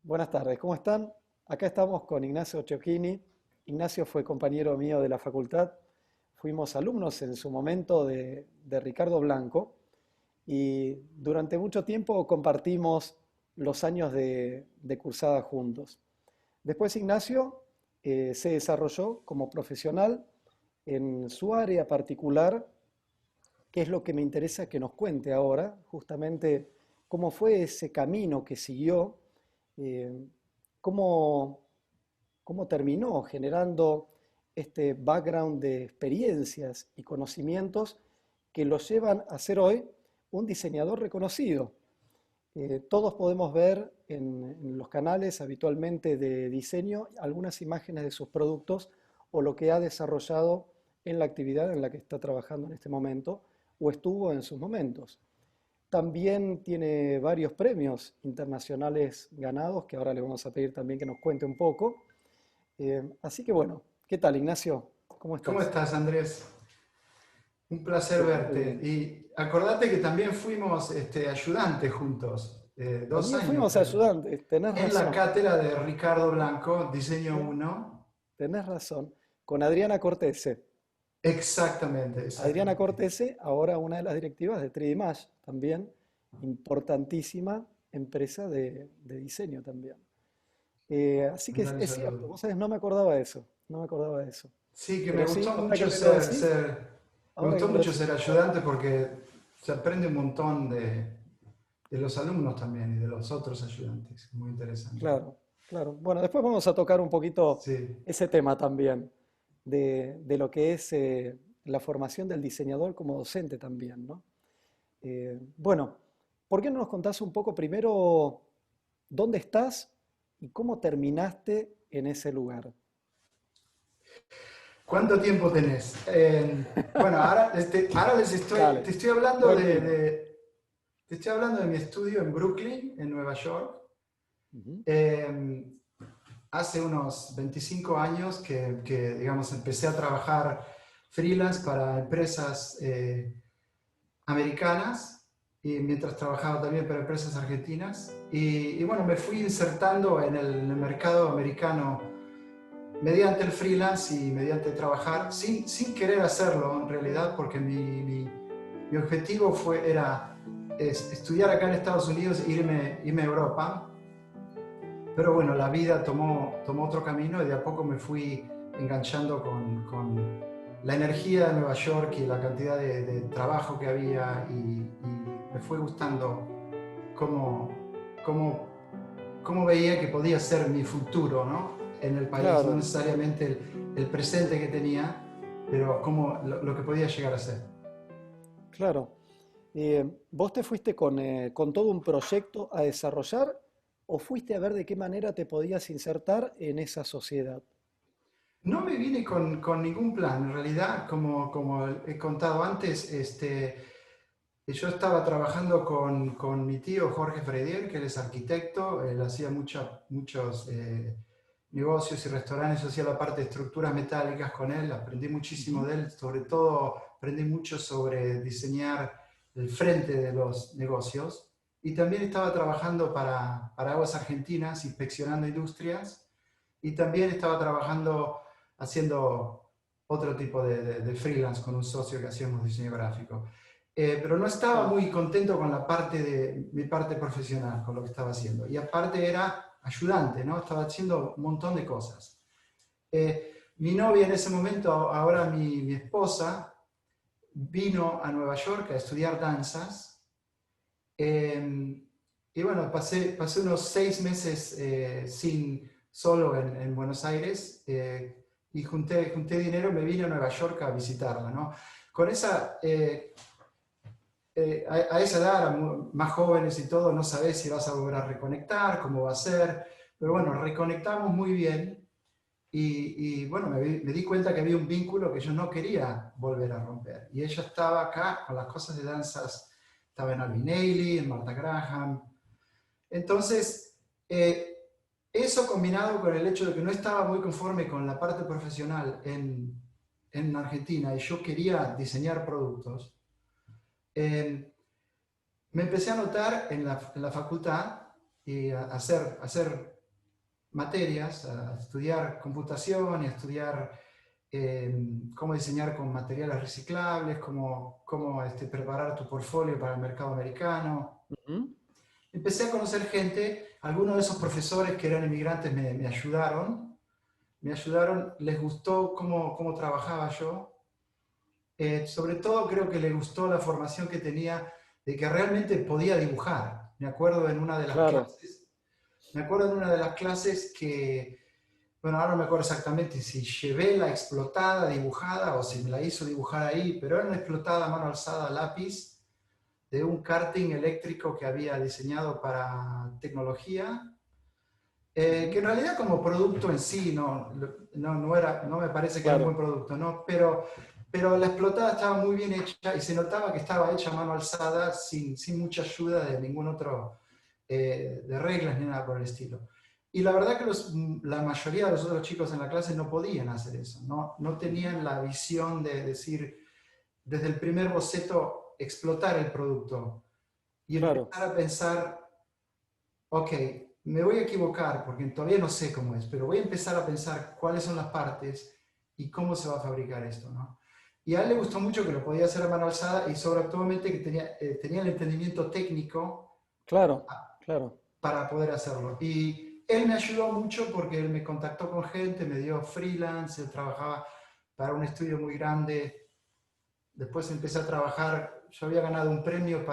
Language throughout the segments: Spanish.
Buenas tardes, ¿cómo están? Acá estamos con Ignacio Ciochini. Ignacio fue compañero mío de la facultad. Fuimos alumnos en su momento de Ricardo Blanco y durante mucho tiempo compartimos los años de cursada juntos. Después Ignacio se desarrolló como profesional en su área particular, que es lo que me interesa que nos cuente ahora, justamente cómo fue ese camino que siguió, eh, cómo, cómo terminó generando este background de experiencias y conocimientos que lo llevan a ser hoy un diseñador reconocido. Todos podemos ver en los canales habitualmente de diseño algunas imágenes de sus productos o lo que ha desarrollado en la actividad en la que está trabajando en este momento o estuvo en sus momentos. También tiene varios premios internacionales ganados, que ahora le vamos a pedir también que nos cuente un poco. Así que bueno, ¿qué tal, Ignacio? ¿Cómo ¿Cómo estás? estás, Andrés? Un placer Bien, muy verte. bien. Y acordate que también fuimos ayudantes juntos, 2 años También fuimos creo, ayudantes, en la cátedra de Ricardo Blanco, Diseño ten- 1. tenés razón, con Adriana Cortese. Exactamente, Adriana exactamente. Cortese, ahora una de las directivas de 3D Mesh, también importantísima empresa de diseño también. Así Un que gran es cierto, saludo. vos sabés, no me acordaba de eso, no me acordaba de eso. Sí, que me Pero sí, gustó ahora que mucho me lo ser, decís, ser, me ahora que gustó me lo mucho decís, ser me acuerdo. ayudante porque se aprende un montón de los alumnos también y de los otros ayudantes. Muy interesante. Claro, claro. Bueno, después vamos a tocar un poquito Sí. ese tema también, de lo que es la formación del diseñador como docente también, ¿no? Bueno, ¿por qué no nos contás un poco primero dónde estás y cómo terminaste en ese lugar? ¿Cuánto tiempo tenés? Bueno, ahora Dale, te estoy hablando tranquilo. te estoy hablando de mi estudio en Brooklyn, en Nueva York. Ujú. Eh, Hace unos 25 años digamos, empecé a trabajar freelance para empresas americanas y mientras trabajaba también para empresas argentinas. Y bueno, me fui insertando en el mercado americano mediante el freelance y mediante trabajar, sin querer hacerlo en realidad, porque mi objetivo era estudiar acá en Estados Unidos e irme a Europa. Pero bueno, la vida tomó otro camino y de a poco me fui enganchando con la energía de Nueva York y la cantidad de trabajo que había y me fue gustando cómo, cómo, cómo veía que podía ser mi futuro, ¿no? En el país, no Claro, necesariamente el presente que tenía, pero lo que podía llegar a ser. claro. ¿Vos te fuiste con todo un proyecto a desarrollar o fuiste a ver de qué manera te podías insertar en esa sociedad? No me vine con ningún plan, en realidad, como he contado antes, yo estaba trabajando con mi tío Jorge Fredier, que él es arquitecto, él hacía muchos negocios y restaurantes, yo hacía la parte de estructuras metálicas con él, aprendí muchísimo Ujú. de él, sobre todo aprendí mucho sobre diseñar el frente de los negocios y también estaba trabajando para Aguas Argentinas, inspeccionando industrias y también estaba trabajando haciendo otro tipo de freelance con un socio que hacíamos diseño gráfico. Pero no estaba Claro, muy contento con la parte de mi parte profesional, con lo que estaba haciendo. Y aparte era ayudante, ¿no? Estaba haciendo un montón de cosas. Mi novia en ese momento, ahora mi esposa, vino a Nueva York a estudiar danzas. Y bueno, pasé unos 6 meses solo en Buenos Aires y junté dinero y me vine a Nueva York a visitarla, ¿no? Con a esa edad, más jóvenes y todo, no sabes si vas a volver a reconectar, cómo va a ser, pero bueno, reconectamos muy bien y bueno, me di cuenta que había un vínculo que yo no quería volver a romper. Y ella estaba acá con las cosas de danzas, estaba en Alvin Ailey, en Martha Graham. Entonces, eso combinado con el hecho de que no estaba muy conforme con la parte profesional en Argentina y yo quería diseñar productos, eh, me empecé a notar en la facultad y a hacer materias, a estudiar computación y a estudiar cómo diseñar con materiales reciclables, cómo preparar tu portfolio para el mercado americano. Ujú. Empecé a conocer gente, algunos de esos profesores que eran inmigrantes me ayudaron, les gustó cómo trabajaba yo. Sobre todo creo que les gustó la formación que tenía de que realmente podía dibujar. Claro, Me acuerdo en una de las clases que, bueno, ahora no me acuerdo exactamente si llevé la explotada dibujada o si me la hizo dibujar ahí, pero era una explotada a mano alzada a lápiz de un karting eléctrico que había diseñado para tecnología, que ujú, en realidad como producto en sí no me parece que era un buen claro, producto, ¿no? Pero la explotada estaba muy bien hecha y se notaba que estaba hecha a mano alzada sin mucha ayuda de ningún otro, de reglas ni nada por el estilo. Y la verdad que la mayoría de los otros chicos en la clase no podían hacer eso, no ujú, tenían la visión de decir, desde el primer boceto, explotar el producto y claro, empezar a pensar, ok, me voy a equivocar porque todavía no sé cómo es, pero voy a empezar a pensar cuáles son las partes y cómo se va a fabricar esto, ¿no? Y a él le gustó mucho que lo podía hacer a mano alzada y sobre todo que tenía el entendimiento técnico claro, claro. para poder hacerlo. Y él me ayudó mucho porque él me contactó con gente, me dio freelance, él trabajaba para un estudio muy grande. Después empecé a trabajar, yo había ganado un premio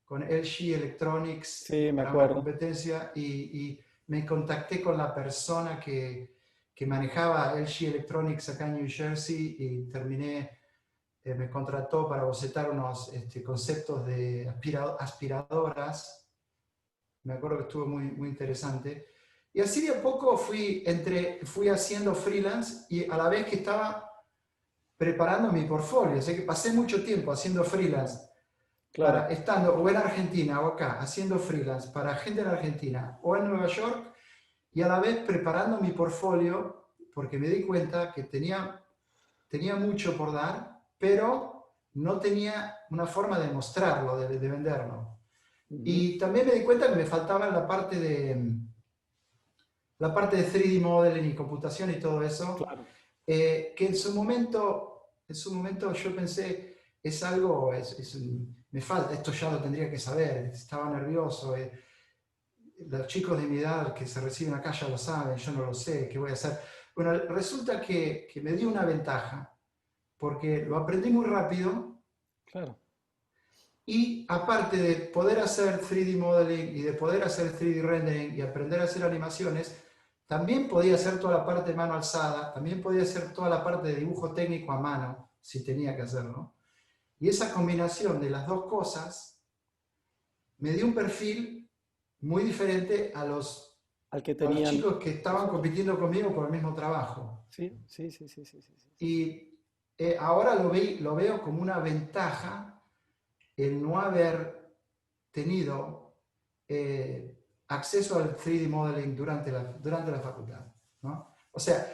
con LG Electronics Sí, me para una acuerdo. competencia y me contacté con la persona que manejaba LG Electronics acá en New Jersey y me contrató para bocetar unos conceptos de aspiradoras. Me acuerdo que estuvo muy interesante. Y así de a poco fui haciendo freelance y a la vez que estaba preparando mi portfolio. O sea que pasé mucho tiempo haciendo freelance, Claro, estando o en Argentina o acá, haciendo freelance para gente en Argentina o en Nueva York y a la vez preparando mi portfolio porque me di cuenta que tenía mucho por dar, pero no tenía una forma de mostrarlo, de venderlo. ujú, Y también me di cuenta que me faltaba la parte de 3D modeling y computación y todo eso, claro, que en su momento yo pensé, es algo, me falta, esto ya lo tendría que saber, estaba nervioso, los chicos de mi edad que se reciben acá ya lo saben, yo no lo sé, ¿qué voy a hacer? Bueno, resulta que me dio una ventaja, porque lo aprendí muy rápido claro. y aparte de poder hacer 3D modeling y de poder hacer 3D rendering y aprender a hacer animaciones, también podía hacer toda la parte de mano alzada, también podía hacer toda la parte de dibujo técnico a mano, si tenía que hacerlo. Y esa combinación de las dos cosas me dio un perfil muy diferente Al que a los tenían chicos que los estaban otros. compitiendo conmigo por el mismo trabajo. Sí, sí, sí, sí, sí, sí, sí, sí. Y ahora lo veo como una ventaja el no haber tenido acceso al 3D modeling durante la facultad, ¿no? O sea,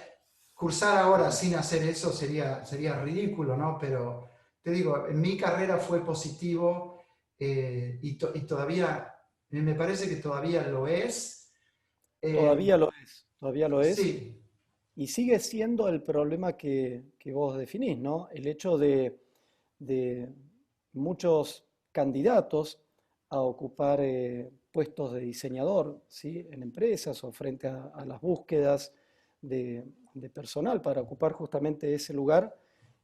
cursar ahora Claro. sin hacer eso sería ridículo, ¿no? Pero te digo, en mi carrera fue positivo y todavía, me parece que todavía lo es. Eh, Todavía lo es, todavía lo es. sí, Y sigue siendo el problema que vos definís, ¿no? El hecho de muchos candidatos a ocupar puestos de diseñador, ¿sí? En empresas o frente a las búsquedas de personal para ocupar justamente ese lugar.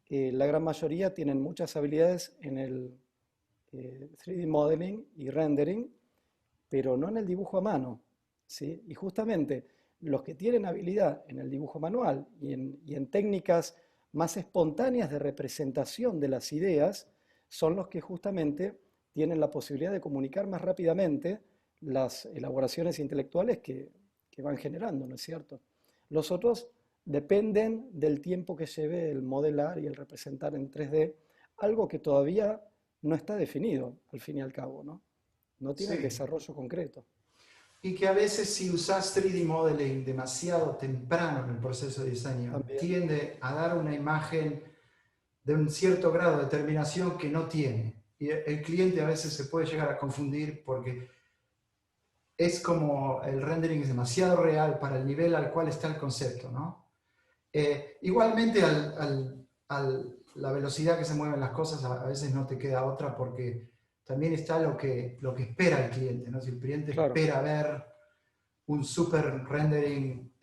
La gran mayoría tienen muchas habilidades en el 3D modeling y rendering, pero no en el dibujo a mano, ¿sí? Y justamente los que tienen habilidad en el dibujo manual y en técnicas más espontáneas de representación de las ideas son los que justamente tienen la posibilidad de comunicar más rápidamente las elaboraciones intelectuales que van generando, ¿no es cierto? Los otros dependen del tiempo que lleve el modelar y el representar en 3D, algo que todavía no está definido, al fin y al cabo, ¿no? No tiene el sí. desarrollo concreto. Y que a veces si usas 3D modeling demasiado temprano en el proceso de diseño, También, tiende a dar una imagen de un cierto grado de terminación que no tiene. Y el cliente a veces se puede llegar a confundir porque es como el rendering es demasiado real para el nivel al cual está el concepto, ¿no? Igualmente, la velocidad que se mueven las cosas, a veces no te queda otra porque también está lo que espera el cliente, ¿no? Si el cliente Claro, espera ver un super rendering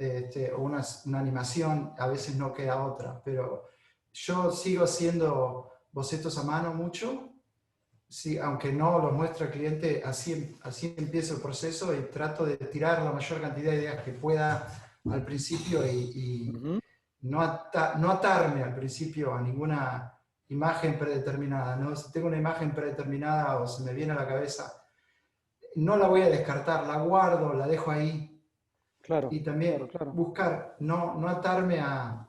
o una animación, a veces no queda otra, pero yo sigo haciendo bocetos a mano mucho, sí, aunque no los muestre al cliente, así empiezo el proceso y trato de tirar la mayor cantidad de ideas que pueda al principio y ujú, no atarme al principio a ninguna imagen predeterminada, ¿no? Si tengo una imagen predeterminada o se me viene a la cabeza, no la voy a descartar, la guardo, la dejo ahí claro, y claro, también claro. buscar, no atarme a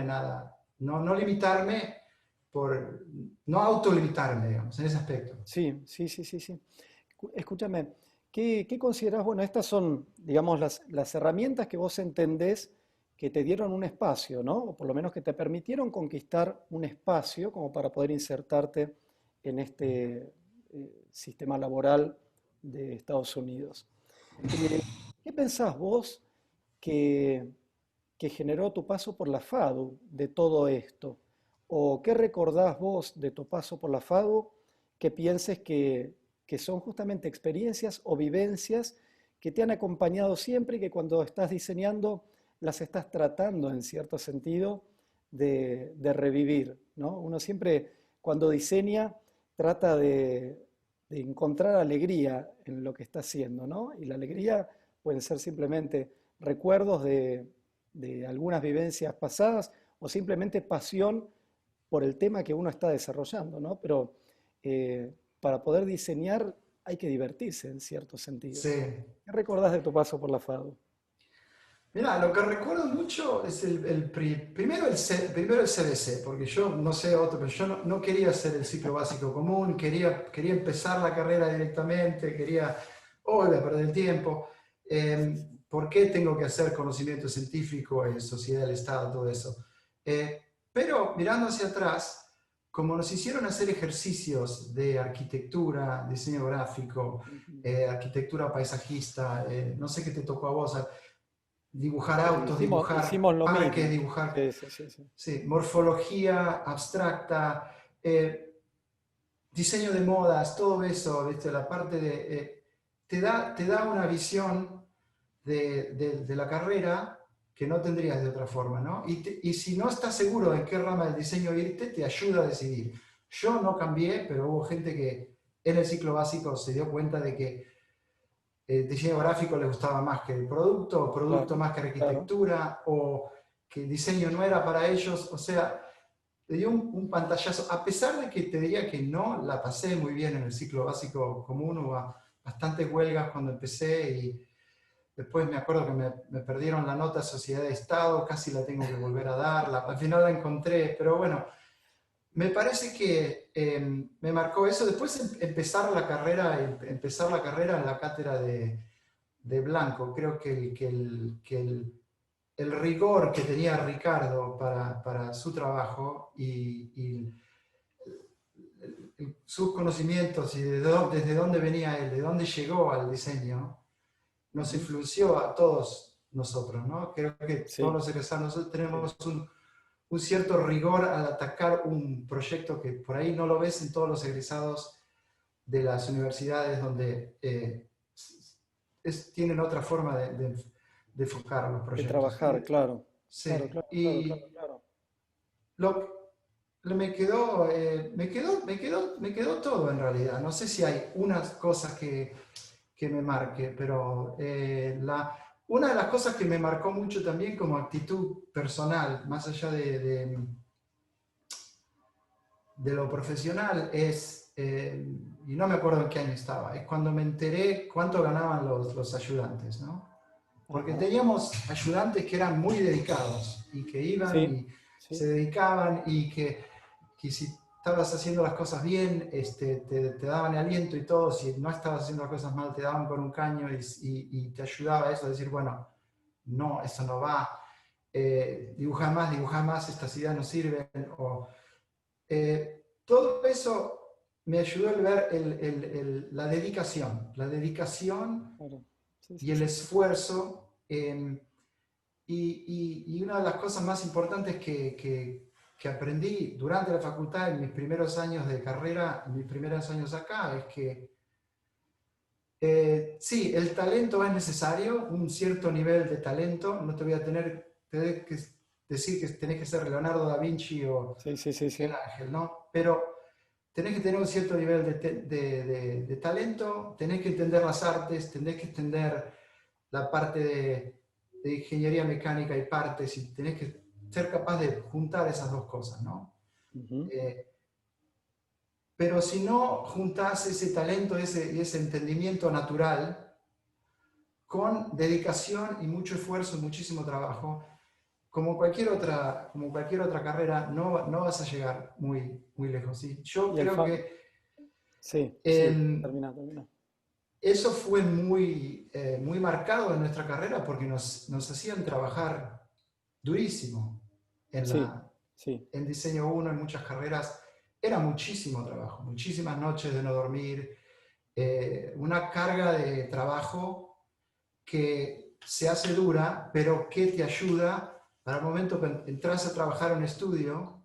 nada, no limitarme no autolimitarme, digamos, en ese aspecto. Sí, sí, sí, sí, sí. Escúchame, ¿qué consideras? Bueno, estas son, digamos, las herramientas que vos entendés que te dieron un espacio, ¿no? O por lo menos que te permitieron conquistar un espacio como para poder insertarte en este sistema laboral de Estados Unidos. Eh, ¿Qué pensás vos que, que generó tu paso por la FADU de todo esto? ¿O qué recordás vos de tu paso por la FADU que pienses que son justamente experiencias o vivencias que te han acompañado siempre y que cuando estás diseñando las estás tratando en cierto sentido de revivir, ¿no? Uno siempre cuando diseña trata de encontrar alegría en lo que está haciendo, ¿no? Y la alegría pueden ser simplemente recuerdos de algunas vivencias pasadas o simplemente pasión por el tema que uno está desarrollando, ¿no? Pero para poder diseñar hay que divertirse en cierto sentido. Sí. ¿Qué recordás de tu paso por la FADU? Mira, lo que recuerdo mucho es primero el CBC, porque yo no sé otro, pero yo no quería hacer el ciclo básico común, quería empezar la carrera directamente, voy a perder el tiempo. ¿Por qué tengo que hacer conocimiento científico en sociedad del Estado, todo eso? Pero mirando hacia atrás, como nos hicieron hacer ejercicios de arquitectura, diseño gráfico, Ujú. arquitectura paisajista, no sé qué te tocó a vos, dibujar Sí, autos, dibujar hicimos lo parques, mismo. dibujar, Sí, sí, sí, sí. sí, morfología abstracta, diseño de modas, todo eso, ¿viste? La parte te da una visión de la carrera que no tendrías de otra forma, ¿no? Y si no estás seguro en qué rama del diseño irte, te ayuda a decidir. Yo no cambié, pero hubo gente que en el ciclo básico se dio cuenta de que el diseño gráfico les gustaba más que el producto, o producto Claro, más que claro. arquitectura, o que el diseño no era para ellos. O sea, te dio un pantallazo, a pesar de que te diría que no la pasé muy bien en el ciclo básico común, hubo bastantes huelgas cuando empecé y después me acuerdo que me perdieron la nota Sociedad de Estado, casi la tengo que volver a dar, al final la encontré, pero bueno, me parece que me marcó eso. Después empezar la carrera en la cátedra de Blanco. Creo que el rigor que tenía Ricardo para su trabajo y sus conocimientos y desde dónde venía él, de dónde llegó al diseño, nos Ujú. influenció a todos nosotros, ¿no? Creo que todos Sí, los egresados nosotros sí. tenemos un cierto rigor al atacar un proyecto que por ahí no lo ves en todos los egresados de las universidades donde tienen otra forma de enfocar los De proyectos. trabajar, claro. Claro, Sí, claro, claro, claro, y claro. me quedó todo en realidad. No sé si hay unas cosas que me marque, pero una de las cosas que me marcó mucho también como actitud personal, más allá de lo profesional, y no me acuerdo en qué año estaba, es cuando me enteré cuánto ganaban los ayudantes, ¿no? Porque Ajá. teníamos ayudantes que eran muy dedicados y que iban Sí, y se sí. dedicaban y que si estabas haciendo las cosas bien, te daban aliento y todo, si no estabas haciendo las cosas mal, te daban con un caño y te ayudaba a eso, a decir, bueno, no, eso no va, dibuja más, estas ideas no sirven, todo eso me ayudó a ver la dedicación Claro. sí, y sí, el sí. esfuerzo. Y una de las cosas más importantes que aprendí durante la facultad, en mis primeros años de carrera, en mis primeros años acá, es que sí, el talento es necesario, un cierto nivel de talento. No te voy a tener que decir que tenés que ser Leonardo da Vinci o Sí, sí, sí, Miguel sí. Ángel, ¿no? Pero tenés que tener un cierto nivel de talento, tenés que entender las artes, tenés que entender la parte de ingeniería mecánica y partes, y tenés que ser capaz de juntar esas dos cosas, ¿no? Ujú. Eh, pero si no juntás ese talento y ese entendimiento natural con dedicación y mucho esfuerzo y muchísimo trabajo, como cualquier otra carrera, no vas a llegar muy lejos. ¿Sí? Yo Y el creo fa... que Sí, sí, em, termina, termina. eso fue muy marcado en nuestra carrera porque nos hacían trabajar durísimo en, Sí, la, sí. en diseño uno en muchas carreras. Era muchísimo trabajo, muchísimas noches de no dormir, una carga de trabajo que se hace dura, pero que te ayuda para el momento que entras a trabajar en un estudio Ujú.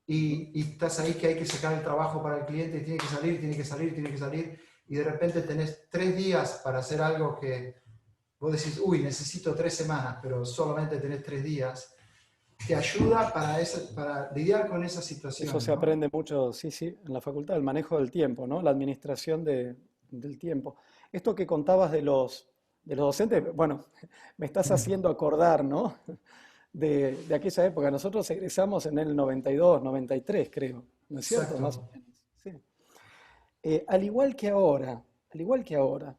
y estás ahí que hay que sacar el trabajo para el cliente y tiene que salir, tiene que salir, tiene que salir, y de repente tenés 3 días para hacer algo que vos decís, uy, necesito 3 semanas, pero solamente tenés 3 días, te ayuda para lidiar con esas Eso situaciones, se ¿no? aprende mucho, sí, sí, en la facultad, el manejo del tiempo, ¿no? La administración del tiempo. Esto que contabas de los docentes, bueno, me estás haciendo acordar, ¿no? De aquella época. Nosotros egresamos en el 92, 93, creo, ¿no es cierto? Más o Exacto. menos. Sí. Al igual que ahora, al igual que ahora,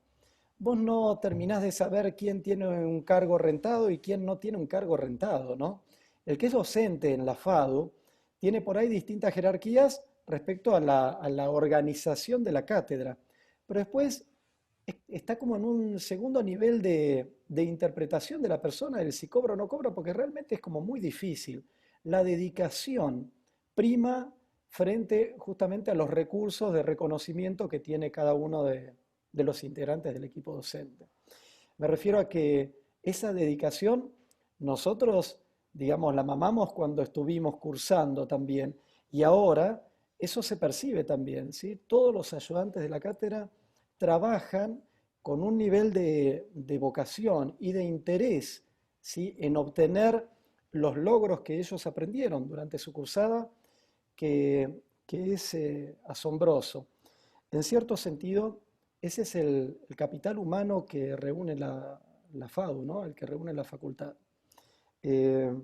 vos no terminás de saber quién tiene un cargo rentado y quién no tiene un cargo rentado, ¿no? El que es docente en la FADU tiene por ahí distintas jerarquías respecto a la organización de la cátedra, pero después está como en un segundo nivel de interpretación de la persona, el si cobra o no cobra, porque realmente es como muy difícil. La dedicación prima frente justamente a los recursos de reconocimiento que tiene cada uno de los integrantes del equipo docente. Me refiero a que esa dedicación nosotros, digamos, la mamamos cuando estuvimos cursando también y ahora eso se percibe también, ¿sí? Todos los ayudantes de la cátedra trabajan con un nivel de vocación y de interés, ¿sí? En obtener los logros que ellos aprendieron durante su cursada, que es asombroso. En cierto sentido, ese es el capital humano que reúne la FADU, ¿no? El que reúne la facultad. Eh,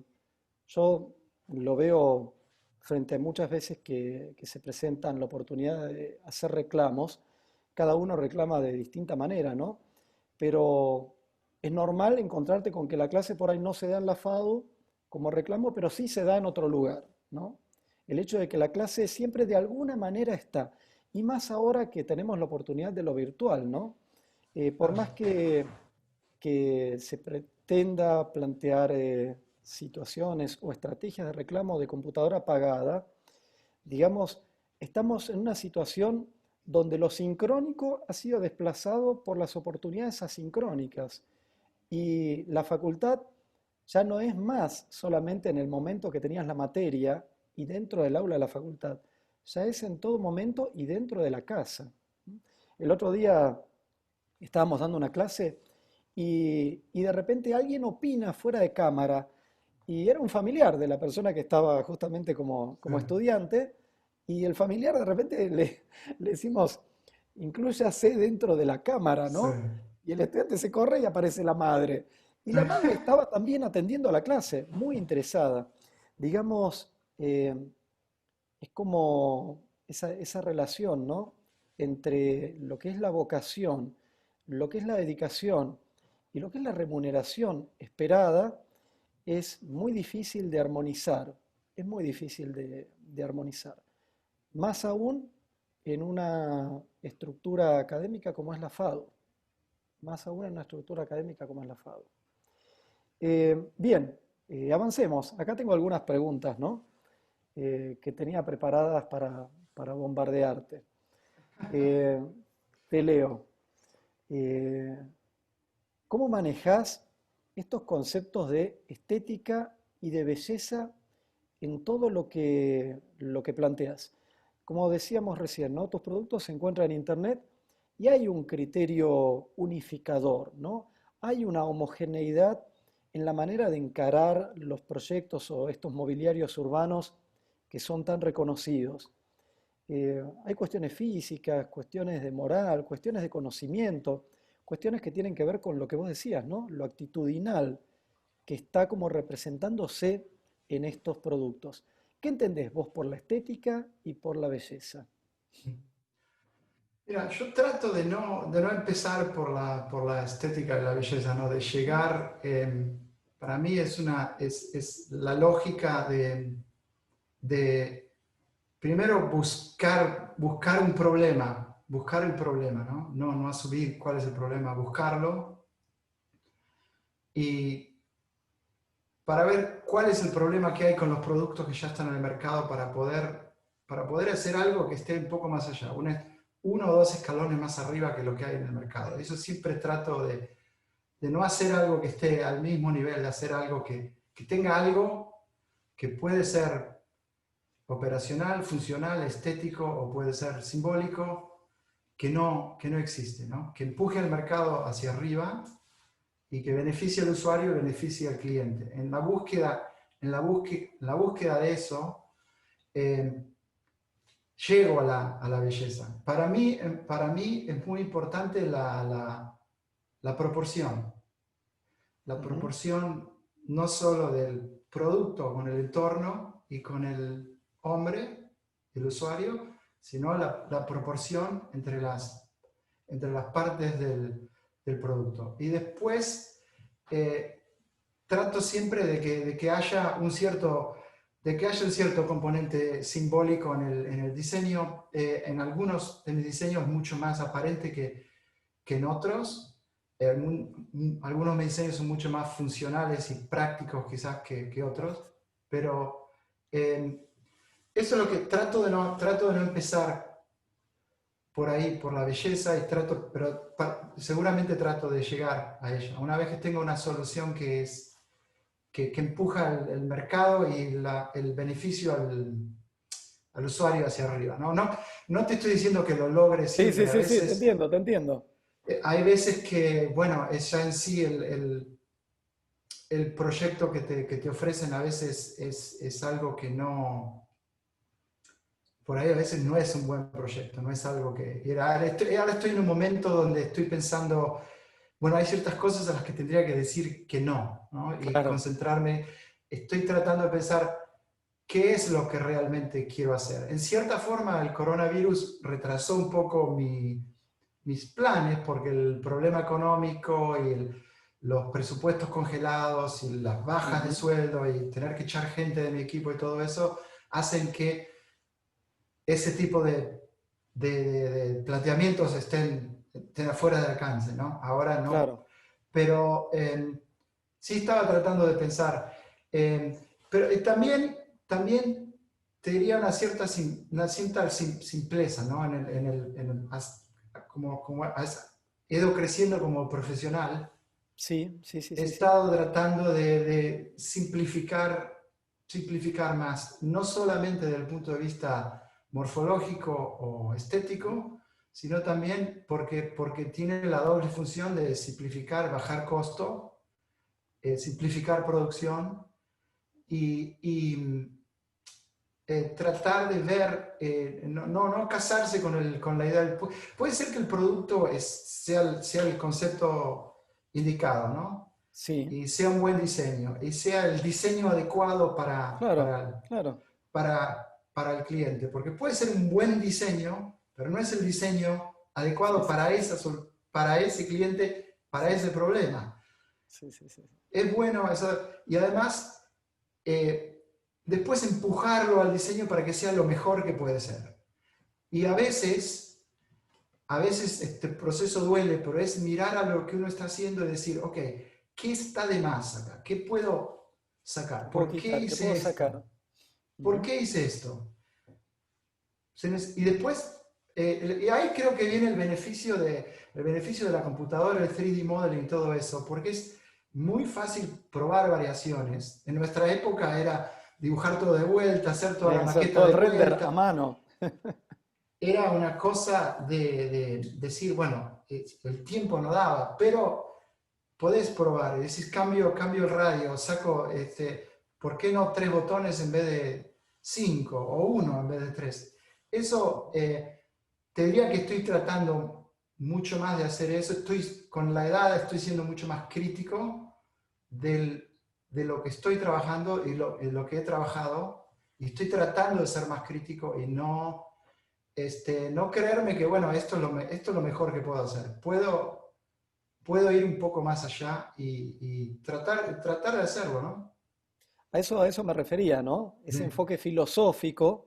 yo lo veo frente a muchas veces que se presentan la oportunidad de hacer reclamos. Cada uno reclama de distinta manera, ¿no? Pero es normal encontrarte con que la clase por ahí no se da en la FADU como reclamo, pero sí se da en otro lugar, ¿no? El hecho de que la clase siempre de alguna manera está, y más ahora que tenemos la oportunidad de lo virtual, ¿no? Por Claro. más que se pretenda plantear situaciones o estrategias de reclamo de computadora pagada, digamos, estamos en una situación donde lo sincrónico ha sido desplazado por las oportunidades asincrónicas y la facultad ya no es más solamente en el momento que tenías la materia y dentro del aula de la facultad, ya es en todo momento y dentro de la casa. El otro día estábamos dando una clase y de repente alguien opina fuera de cámara y era un familiar de la persona que estaba justamente Sí, como estudiante y el familiar de repente le decimos, inclúyase dentro de la cámara, sí, ¿no? Y el estudiante se corre y aparece la madre. Y la madre estaba también atendiendo a la clase, muy interesada. Digamos, es como esa relación, ¿no? Entre lo que es la vocación, lo que es la dedicación y lo que es la remuneración esperada, es muy difícil de armonizar, es muy difícil de armonizar. Más aún en una estructura académica como es la FADO, más aún en una estructura académica como es la FADO. Bien, avancemos. Acá tengo algunas preguntas, ¿no? Que tenía preparadas para bombardearte. Eh, Te leo. Eh, ¿Cómo manejás estos conceptos de estética y de belleza en todo lo que planteas? Como decíamos recién, ¿no? Tus productos se encuentran en Internet y hay un criterio unificador, ¿no? Hay una homogeneidad en la manera de encarar los proyectos o estos mobiliarios urbanos que son tan reconocidos. Hay cuestiones físicas, cuestiones de moral, cuestiones de conocimiento, cuestiones que tienen que ver con lo que vos decías, ¿no? Lo actitudinal que está como representándose en estos productos. ¿Qué entendés vos por la estética y por la belleza? Mira, yo trato de no empezar por la estética de la belleza, ¿no? De llegar, para mí es la lógica de primero buscar el problema, ¿no? No asumir cuál es el problema, buscarlo y para ver cuál es el problema que hay con los productos que ya están en el mercado para poder hacer algo que esté un poco más allá, uno o dos escalones más arriba que lo que hay en el mercado. Eso siempre trato de no hacer algo que esté al mismo nivel, de hacer algo que tenga algo que puede ser operacional, funcional, estético o puede ser simbólico, que no existe, ¿no? Que empuje al mercado hacia arriba y que beneficie al usuario y beneficie al cliente. En la búsqueda de eso, eh, llego a la belleza. Para mí es muy importante la proporción. La Ujú, proporción no solo del producto con el entorno y con el hombre, el usuario, sino la proporción entre las partes del producto. Y después eh, trato siempre de que haya un cierto componente simbólico en el diseño. En algunos de mis diseños mucho más aparente que en otros. Algunos de mis diseños son mucho más funcionales y prácticos quizás que otros, pero eso es lo que trato de no empezar por ahí, por la belleza, pero seguramente trato de llegar a ella. Una vez que tengo una solución que empuja el mercado y el beneficio al usuario hacia arriba. No te estoy diciendo que lo logre sí, sí, siempre, a sí, sí, te veces entiendo, te entiendo. hay veces que, bueno, es ya en sí el proyecto que te ofrecen a veces es algo que no, por ahí a veces no es un buen proyecto, no es algo que... ahora estoy en un momento donde estoy pensando, bueno, hay ciertas cosas a las que tendría que decir que no, ¿no? Y Claro. concentrarme, estoy tratando de pensar qué es lo que realmente quiero hacer. En cierta forma, el coronavirus retrasó un poco mis planes porque el problema económico y los presupuestos congelados y las bajas de Ujú, sueldo y tener que echar gente de mi equipo y todo eso hacen que ese tipo de planteamientos estén afuera de alcance, ¿no? Ahora no. claro. Pero sí estaba tratando de pensar. eh, pero también te diría una cierta simpleza, ¿no? He ido creciendo como profesional, Sí, sí, sí, he sí, sí. estado tratando de simplificar más, no solamente desde el punto de vista morfológico o Ujú, estético, sino también porque tiene la doble función de simplificar, bajar costo, simplificar producción y tratar de ver, no casarse con la idea puede ser que el producto sea el concepto indicado, ¿no? sí, Y sea un buen diseño, y sea el diseño adecuado claro, claro. para el cliente, porque puede ser un buen diseño, pero no es el diseño Sí, adecuado sí, para ese cliente, para sí, ese sí, problema. sí, sí, sí. Es bueno eso, y además eh, después empujarlo al diseño para que sea lo mejor que puede ser. Y a veces este proceso duele, pero es mirar a lo que uno está haciendo y decir, ok, ¿qué está de más acá? ¿Qué puedo sacar? ¿Qué puedo ¿Por qué quitar? ¿Qué puedo hice sacar? esto? ¿Por Ujú, qué hice esto? Y después Y ahí creo que viene el beneficio de la computadora, el 3D modeling y todo eso, porque es muy fácil probar variaciones. En nuestra época era dibujar todo de vuelta, hacer toda Tenés la que hacer maqueta todo el de render a vuelta. mano. Era una cosa de decir, bueno, el tiempo no daba, pero podés probar, decís, cambio el radio, saco, ¿por qué no 3 botones en vez de 5 o uno en vez de 3? Eso, te diría que estoy tratando mucho más de hacer eso, con la edad estoy siendo mucho más crítico de lo que estoy trabajando y lo que he trabajado, y estoy tratando de ser más crítico y no creerme que, bueno, esto es lo mejor que puedo hacer. Puedo ir un poco más allá y tratar de hacerlo, ¿no? A eso me refería, ¿no? Ese Sí, enfoque filosófico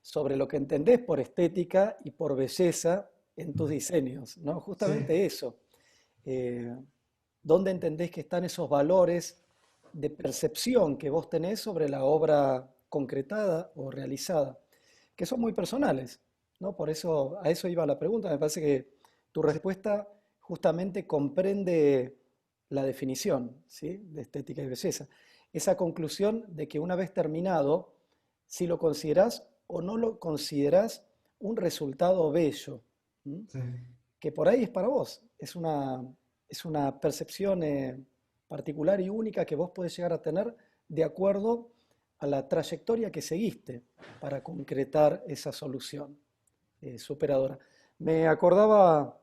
sobre lo que entendés por estética y por belleza en tus diseños, ¿no? sí, Justamente eso. Eh, ¿Dónde entendés que están esos valores de percepción que vos tenés sobre la obra concretada o realizada? Que son muy personales, ¿no? Por eso, a eso iba la pregunta. Me parece que tu sí. respuesta justamente comprende la definición, ¿sí? De estética y belleza. Esa conclusión de que una vez terminado, si lo considerás o no lo considerás un resultado bello, ¿m? Sí. Que por ahí es para vos, es una percepción particular y única que vos podés llegar a tener de acuerdo a la trayectoria que seguiste para concretar esa solución superadora. Me acordaba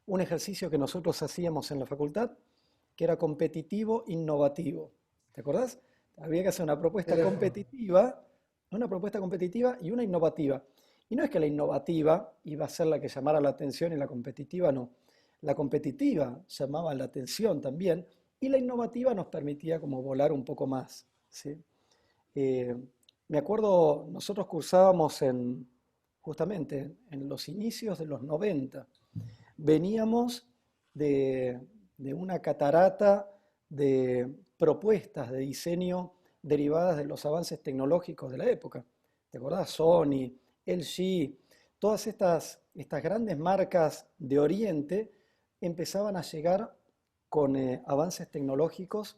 un ejercicio que nosotros hacíamos en la facultad, que era competitivo innovativo. ¿Te acordás? Había que hacer Teléfono. una propuesta competitiva y una innovativa. Y no es que la innovativa iba a ser la que llamara la atención y la competitiva no. La competitiva llamaba la atención también y la innovativa nos permitía como volar un poco más, ¿sí? Eh, Me acuerdo, nosotros cursábamos justamente en los inicios de los 90. Veníamos de, de una catarata de propuestas de diseño derivadas de los avances tecnológicos de la época. ¿Te acordás? Sony, LG, todas estas grandes marcas de Oriente empezaban a llegar con avances tecnológicos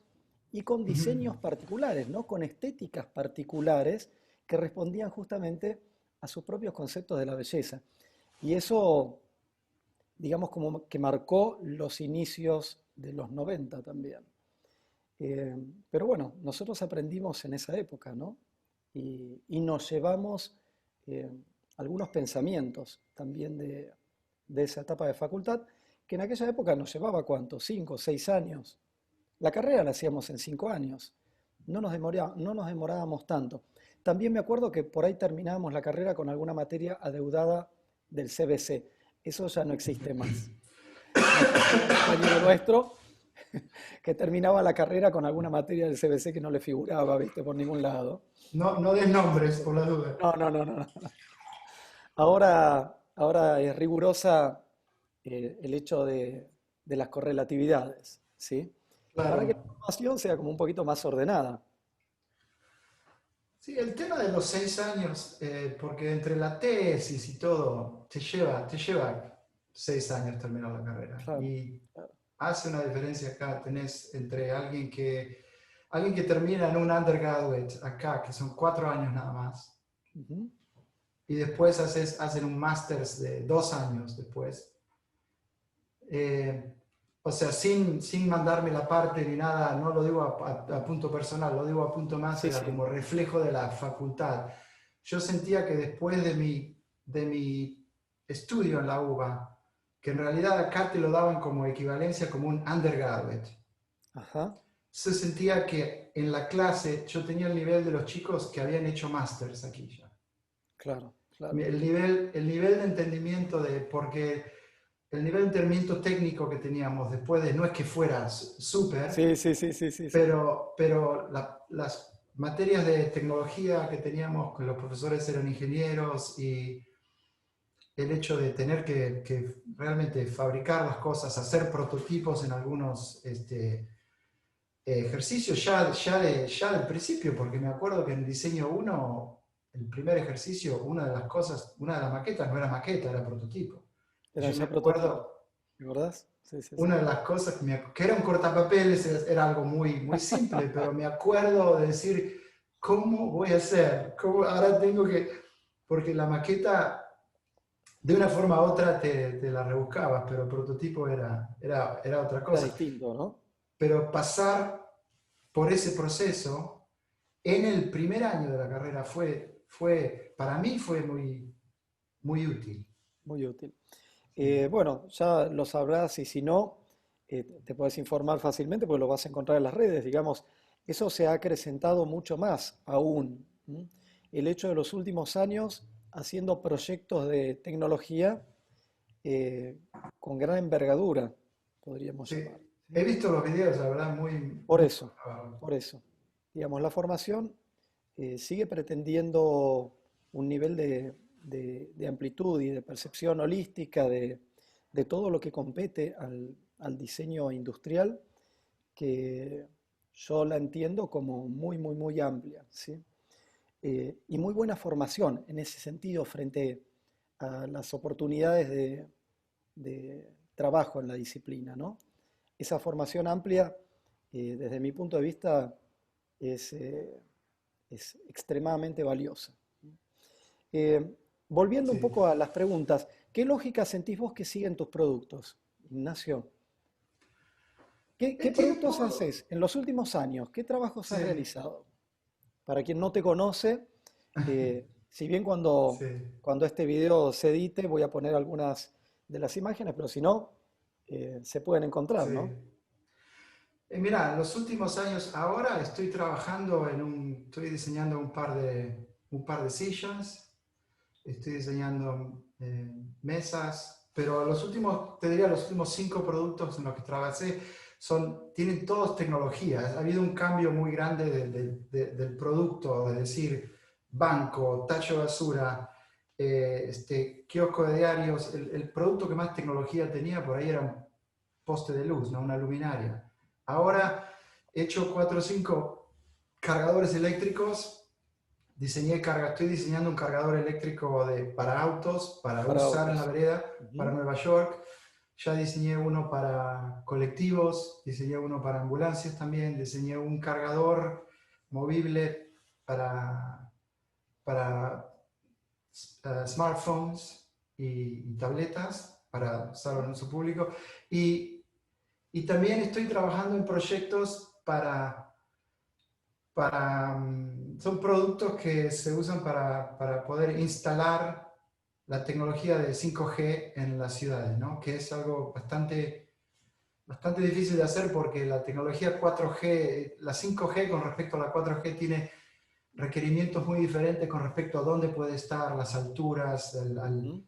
y con Ujú. diseños particulares, ¿no? Con estéticas particulares que respondían justamente a sus propios conceptos de la belleza. Y eso, digamos, como que marcó los inicios de los 90 también. Eh, pero bueno, nosotros aprendimos en esa época, ¿no? Y nos llevamos eh, algunos pensamientos también de esa etapa de facultad, que en aquella época nos llevaba ¿cuánto? 5 o 6 años. La carrera la hacíamos en 5 años. No nos demorábamos tanto. También me acuerdo que por ahí terminábamos la carrera con alguna materia adeudada del CBC. Eso ya no existe más. Me acuerdo de un compañero nuestro que terminaba la carrera con alguna materia del CBC que no le figuraba, viste, por ningún lado. No, no des nombres, por la duda. No, no, no, no. Ahora es rigurosa el hecho de las correlatividades, ¿sí? Para que la Claro. información sea como un poquito más ordenada. Sí, el tema de los 6 años, porque entre la tesis y todo, te lleva 6 años terminar la carrera. Claro, Y claro. hace una diferencia acá, tenés entre alguien que termina en un undergraduate acá, que son 4 años nada más, Ujú. y después hacen un máster de 2 años después. Eh, o sea, sin mandarme la parte ni nada, no lo digo a punto personal, lo digo a punto más Sí, era sí. como reflejo de la facultad. Yo sentía que después de mi estudio en la UBA, que en realidad acá te lo daban como equivalencia como un undergraduate, Ajá, se sentía que en la clase yo tenía el nivel de los chicos que habían hecho másters aquí ya. claro, claro. El nivel de entendimiento porque el nivel de entendimiento técnico que teníamos después no es que fuera súper, Sí, sí, sí, sí, sí, sí. pero las materias de tecnología que teníamos, que los profesores eran ingenieros y el hecho de tener que realmente fabricar las cosas, hacer prototipos en algunos ejercicios ya del principio, porque me acuerdo que en diseño uno el primer ejercicio, una de las cosas, una de las maquetas no era maqueta, era prototipo. Era Yo me ya prototipo, acuerdo, ¿te acordás? Sí, sí, sí. una de las cosas que era un cortapapeles, era algo muy simple, pero me acuerdo de decir, ¿cómo voy a hacer? ¿Cómo ahora tengo que...? Porque la maqueta, de una forma u otra, te la rebuscabas, pero el prototipo era otra Era cosa. distinto, ¿no? Pero pasar por ese proceso en el primer año de la carrera para mí fue muy útil. Muy útil. Sí, Bueno, ya lo sabrás y si no, te puedes informar fácilmente porque lo vas a encontrar en las redes. Digamos, eso se ha acrecentado mucho más aún. ¿M? El hecho de los últimos años haciendo proyectos de tecnología eh, con gran envergadura, podríamos sí. llamar. He ¿Sí? visto los videos, la verdad, muy, Por muy eso, trabajo. por eso. Digamos, la formación sigue pretendiendo un nivel de amplitud y de percepción holística de todo lo que compete al diseño industrial, que yo la entiendo como muy, muy, muy amplia, ¿sí? Y muy buena formación en ese sentido frente a las oportunidades de trabajo en la disciplina, ¿no? Esa formación amplia, desde mi punto de vista, es, es extremadamente valiosa. Eh, Volviendo un Sí. poco a las preguntas, ¿qué lógica sentís vos que siguen tus productos, Ignacio? ¿Qué Tiene un productos poco, haces en los últimos años? ¿Qué trabajos sí, has realizado? Para quien no te conoce, si bien sí, cuando este video se edite voy a poner algunas de las imágenes, pero si no, se pueden encontrar, ¿no? sí. Mira, en los últimos años, ahora estoy diseñando un par de sillas, estoy diseñando mesas, pero te diría, los últimos 5 productos en los que trabajé tienen todos tecnología. Ha habido un cambio muy grande del producto, es decir, banco, tacho de basura, kiosco de diarios. El producto que más tecnología tenía por ahí era un poste de luz, ¿no? Una luminaria. Ahora he hecho 4 o 5 cargadores eléctricos. Estoy diseñando un cargador eléctrico para autos, para Para usar en la autos. vereda, para Ujú. Nueva York. Ya diseñé uno para colectivos, diseñé uno para ambulancias también, diseñé un cargador movible para smartphones y tabletas para usarlo en uso público. Y, y también estoy trabajando en proyectos son productos que se usan para poder instalar la tecnología de 5G en las ciudades, ¿no? Que es algo bastante difícil de hacer porque la tecnología 4G, la 5G con respecto a la 4G tiene requerimientos muy diferentes con respecto a dónde puede estar, las alturas, Ujú.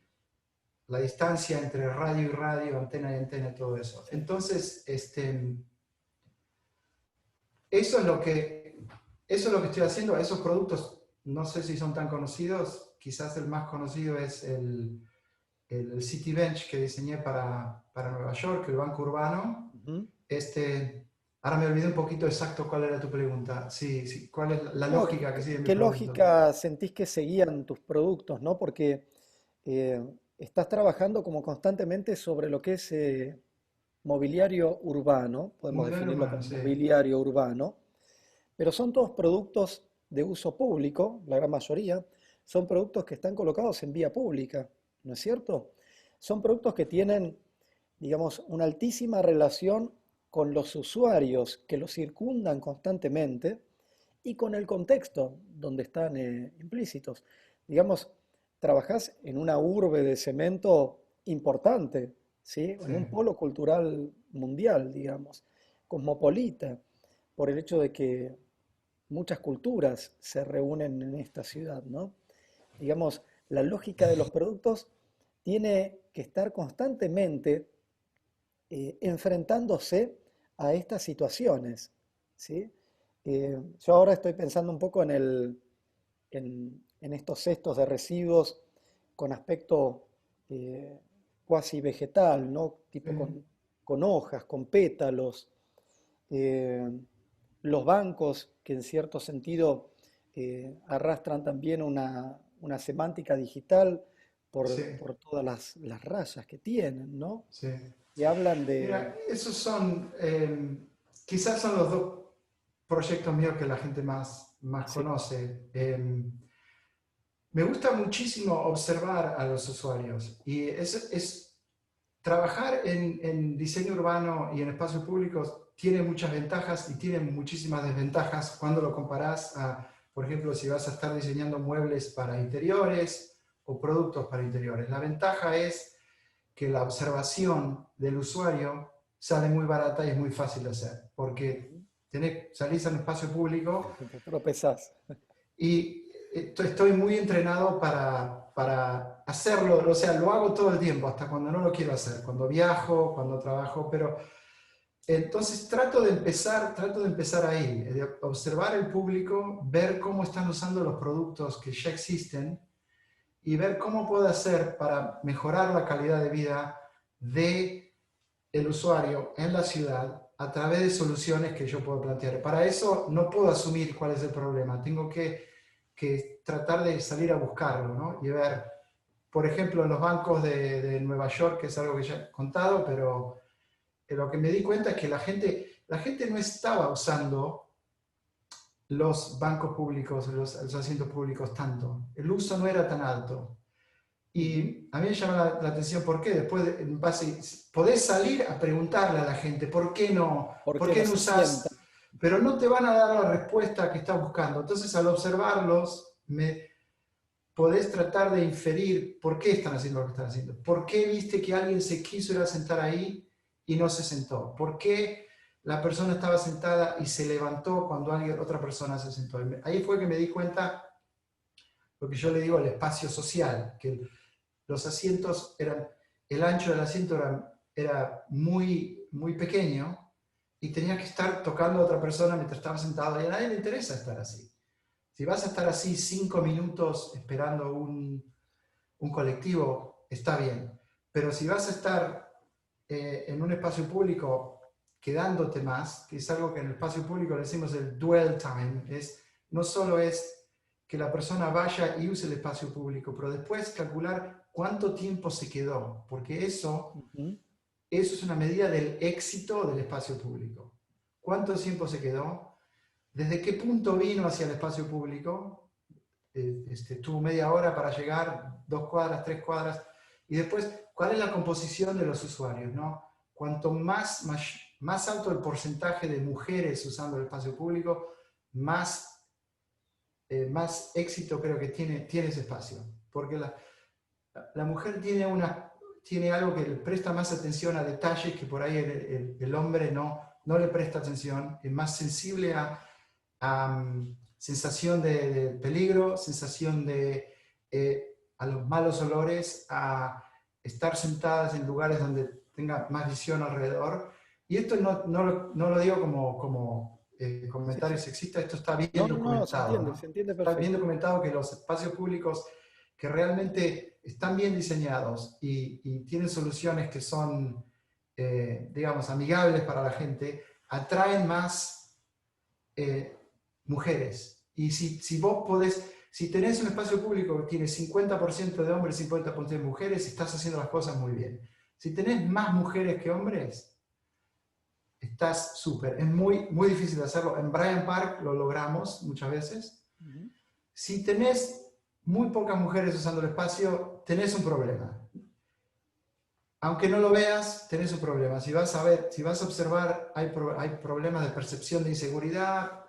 la distancia entre radio y radio, antena y antena, todo eso. Sí. Entonces, eso es lo eso es lo que estoy haciendo. Esos productos, no sé si son tan conocidos. Quizás el más conocido es el City Bench que diseñé para Nueva York, el banco urbano. Ujú. Este, ahora me olvidé un poquito exacto cuál era tu pregunta. Sí, sí, ¿cuál es la No, lógica que sigue mi ¿qué producto? lógica sentís que seguían tus productos, ¿no? Porque estás trabajando como constantemente sobre lo que es mobiliario urbano, podemos Mobiliario definirlo urbano, como sí. mobiliario urbano, pero son todos productos de uso público, la gran mayoría, son productos que están colocados en vía pública, ¿no es cierto? Son productos que tienen, digamos, una altísima relación con los usuarios que los circundan constantemente y con el contexto donde están implícitos. Digamos, trabajás en una urbe de cemento importante, ¿sí? Sí, En un polo cultural mundial, digamos, cosmopolita, por el hecho de que muchas culturas se reúnen en esta ciudad, ¿no? Digamos, la lógica de los productos tiene que estar constantemente enfrentándose a estas situaciones, ¿sí? Yo ahora estoy pensando un poco en estos cestos de residuos con aspecto cuasi vegetal, ¿no? Tipo sí, con hojas, con pétalos, eh, los bancos que en cierto sentido arrastran también una semántica digital Sí, por todas las rayas que tienen, ¿no? sí. Y hablan Mira, de... esos son, quizás son los dos proyectos míos que la gente más Sí, conoce. Me gusta muchísimo observar a los usuarios y es trabajar en diseño urbano y en espacios públicos tiene muchas ventajas y tiene muchísimas desventajas cuando lo comparas a, por ejemplo, si vas a estar diseñando muebles para interiores o productos para interiores. La ventaja es que la observación del usuario sale muy barata y es muy fácil de hacer, porque ujú, salís a un espacio público te tropezás. y estoy muy entrenado para hacerlo, o sea, lo hago todo el tiempo, hasta cuando no lo quiero hacer, cuando viajo, cuando trabajo, pero entonces trato de empezar ahí, de observar el público, ver cómo están usando los productos que ya existen y ver cómo puedo hacer para mejorar la calidad de vida de el usuario en la ciudad a través de soluciones que yo puedo plantear. Para eso no puedo asumir cuál es el problema, tengo que tratar de salir a buscarlo, ¿no? Y ver, por ejemplo, en los bancos de Nueva York, que es algo que ya he contado, pero lo que me di cuenta es que la gente no estaba usando los bancos públicos, los asientos públicos tanto. El uso no era tan alto. Ujú. Y a mí me llama la atención por qué. Después, en base, podés salir a preguntarle a la gente ¿Por por qué qué no no se sientan? usás, pero no te van a dar la respuesta que estás buscando. Entonces, al observarlos, podés tratar de inferir por qué están haciendo lo que están haciendo. ¿Por qué viste que alguien se quiso ir a sentar ahí y no se sentó? ¿Por qué la persona estaba sentada y se levantó cuando otra persona se sentó? Ahí fue que me di cuenta lo que yo le digo el espacio social, que los asientos eran, el ancho del asiento era muy pequeño y tenía que estar tocando a otra persona mientras estaba sentado y a nadie le interesa estar así. Si vas a estar así 5 minutos esperando un colectivo, está bien. Pero si vas a estar en un espacio público quedándote más, que es algo que en el espacio público le decimos el dwell time, no solo es que la persona vaya y use el espacio público, pero después calcular cuánto tiempo se quedó, porque Ujú. eso es una medida del éxito del espacio público. ¿Cuánto tiempo se quedó? ¿Desde qué punto vino hacia el espacio público? Tuvo media hora para llegar, 2 cuadras, 3 cuadras, y después, ¿cuál es la composición de los usuarios? ¿No? Cuanto más alto el porcentaje de mujeres usando el espacio público, más éxito creo que tiene ese espacio, porque la mujer tiene algo que le presta más atención a detalles que por ahí el hombre no le presta atención, es más sensible a sensación de peligro, sensación a los malos olores, a estar sentadas en lugares donde tenga más visión alrededor. Y esto no lo digo como Sí, comentario sí. sexista, esto está bien No, no, no, documentado, se ¿no? entiende Está bien perfecto. documentado que los espacios públicos que realmente están bien diseñados y tienen soluciones que son, digamos, amigables para la gente, atraen más eh, mujeres. Y si vos si tenés un espacio público que tiene 50% de hombres, 50% de mujeres, estás haciendo las cosas muy bien. Si tenés más mujeres que hombres, estás súper. Es muy difícil de hacerlo. En Bryant Park lo logramos muchas veces. Ujú. Si tenés muy pocas mujeres usando el espacio, tenés un problema. Aunque no lo veas, tenés un problema. Si vas a observar, hay problemas de percepción de inseguridad,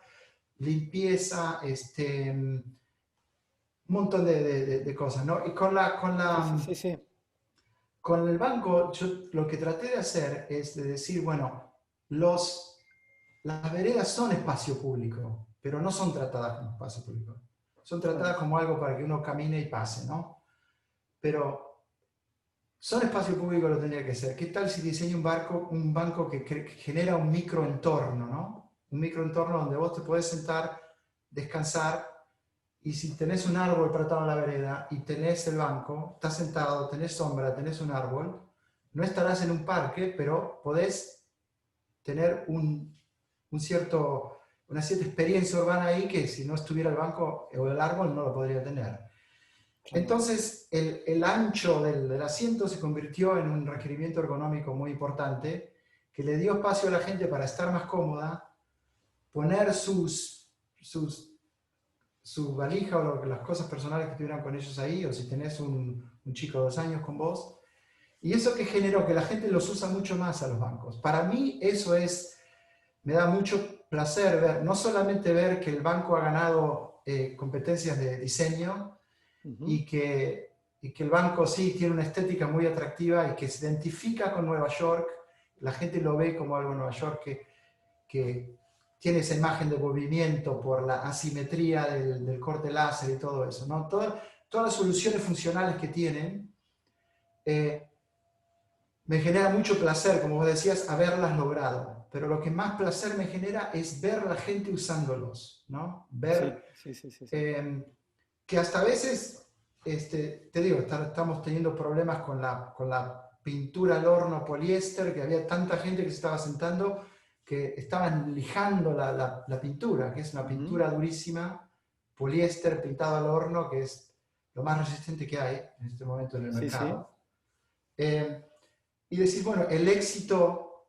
limpieza, un montón de cosas, ¿no? Y Sí, sí, sí, sí. con el banco, yo lo que traté de hacer es de decir, bueno, las veredas son espacio público, pero no son tratadas como espacio público. Son tratadas Claro. como algo para que uno camine y pase, ¿no? Pero son espacio público lo tendría que ser. ¿Qué tal si diseño un banco que genera un microentorno, ¿no? Un microentorno donde vos te podés sentar, descansar. Y si tenés un árbol plantado en la vereda y tenés el banco, estás sentado, tenés sombra, tenés un árbol, no estarás en un parque, pero podés tener un cierto una cierta experiencia urbana ahí que si no estuviera el banco o el árbol no lo podría tener. Claro. Entonces, el ancho del asiento se convirtió en un requerimiento ergonómico muy importante que le dio espacio a la gente para estar más cómoda, poner su valija o las cosas personales que tuvieran con ellos ahí, o si tenés un chico de 2 años con vos. Y eso que generó que la gente los usa mucho más a los bancos. Para mí eso me da mucho placer ver, no solamente ver que el banco ha ganado competencias de diseño, Ujú. y que el banco sí tiene una estética muy atractiva y que se identifica con Nueva York, la gente lo ve como algo en Nueva York que tiene esa imagen de movimiento por la asimetría del corte láser y todo eso, ¿no? Todas las soluciones funcionales que tienen eh, me genera mucho placer, como vos decías, haberlas logrado. Pero lo que más placer me genera es ver a la gente usándolos, ¿no? Sí, Ver sí, sí, sí, sí. eh, que hasta a veces, te digo, estamos teniendo problemas con la pintura al horno poliéster, que había tanta gente que se estaba sentando que estaban lijando la pintura, que es una Ujú. pintura durísima, poliéster pintado al horno, que es lo más resistente que hay en este momento en el Sí, sí. mercado. Eh, y decir, bueno, el éxito,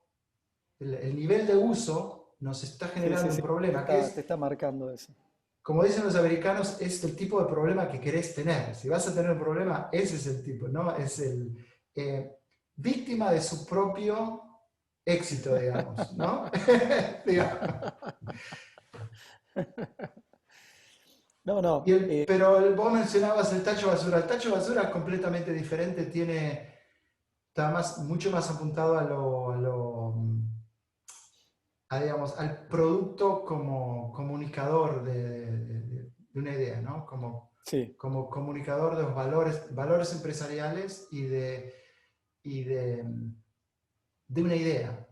el nivel de uso nos está Sí, sí, generando un sí. problema, que Te es, está marcando eso. como dicen los americanos, es el tipo de problema que querés tener. Si vas a tener un problema, ese es el tipo, ¿no? Es el víctima de su propio éxito, digamos, ¿no? Digamos. No, no. Pero vos mencionabas el tacho basura. El tacho basura es completamente diferente, está mucho más apuntado digamos, al producto como comunicador de una idea, ¿no? Sí, Como comunicador de los valores empresariales y de una idea.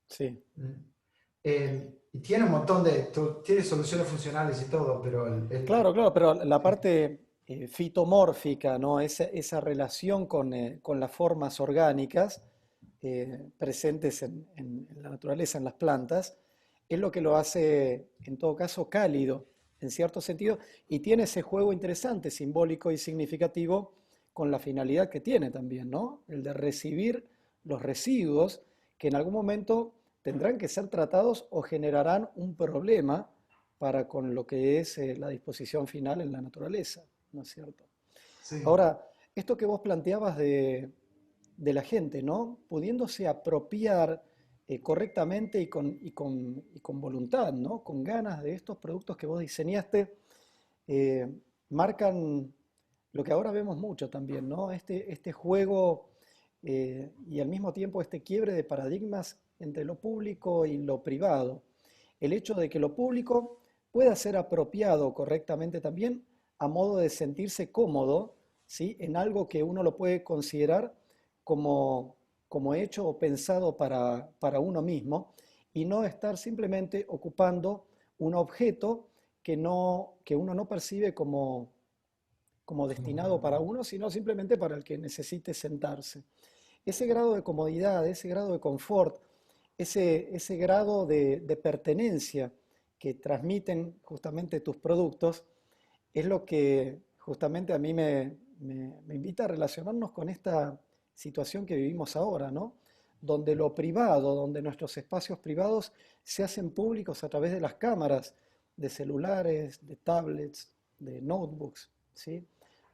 sí. Y tiene un montón tiene soluciones funcionales y todo, pero Claro, claro, pero la sí, parte fitomórfica, ¿no? Esa relación con las formas orgánicas presentes en la naturaleza, en las plantas, es lo que lo hace, en todo caso, cálido, en cierto sentido, y tiene ese juego interesante, simbólico y significativo con la finalidad que tiene también, ¿no? El de recibir los residuos que en algún momento tendrán que ser tratados o generarán un problema para con lo que es la disposición final en la naturaleza, ¿no es cierto? sí. Ahora, esto que vos planteabas de la gente, ¿no? Pudiéndose apropiar correctamente y con voluntad, ¿no? Con ganas de estos productos que vos diseñaste, eh, marcan lo que ahora vemos mucho también, ¿no? Este juego y al mismo tiempo este quiebre de paradigmas entre lo público y lo privado. El hecho de que lo público pueda ser apropiado correctamente también a modo de sentirse cómodo, ¿sí? En algo que uno lo puede considerar como hecho o pensado para uno mismo y no estar simplemente ocupando un objeto que uno no percibe como Como destinado propio. para uno, sino simplemente para el que necesite sentarse. Ese grado de comodidad, ese grado de confort, ese grado de pertenencia que transmiten justamente tus productos, es lo que justamente a mí me invita a relacionarnos con esta situación que vivimos ahora, ¿no? Donde lo privado, donde nuestros espacios privados se hacen públicos a través de las cámaras, de celulares, de tablets, de notebooks, ¿sí?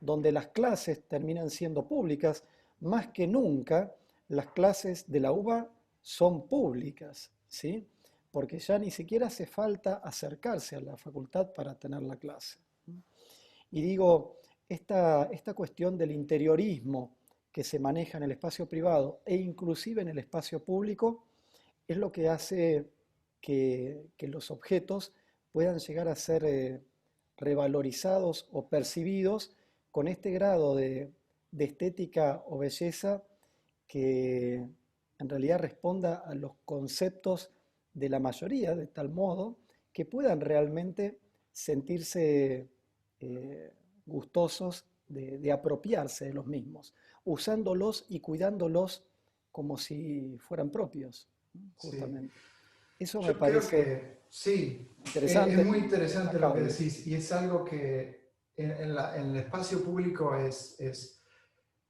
Donde las clases terminan siendo públicas, más que nunca las clases de la UBA son públicas, ¿sí? Porque ya ni siquiera hace falta acercarse a la facultad para tener la clase. Y digo, esta cuestión del interiorismo que se maneja en el espacio privado e inclusive en el espacio público es lo que hace que los objetos puedan llegar a ser revalorizados o percibidos con este grado de estética o belleza que en realidad responda a los conceptos de la mayoría, de tal modo que puedan realmente sentirse gustosos de apropiarse de los mismos, usándolos y cuidándolos como si fueran propios, ¿no? Sí. Justamente. Eso me Yo creo parece, que, Sí, es Interesante. muy interesante lo Acá, que decís y es algo que en el espacio público es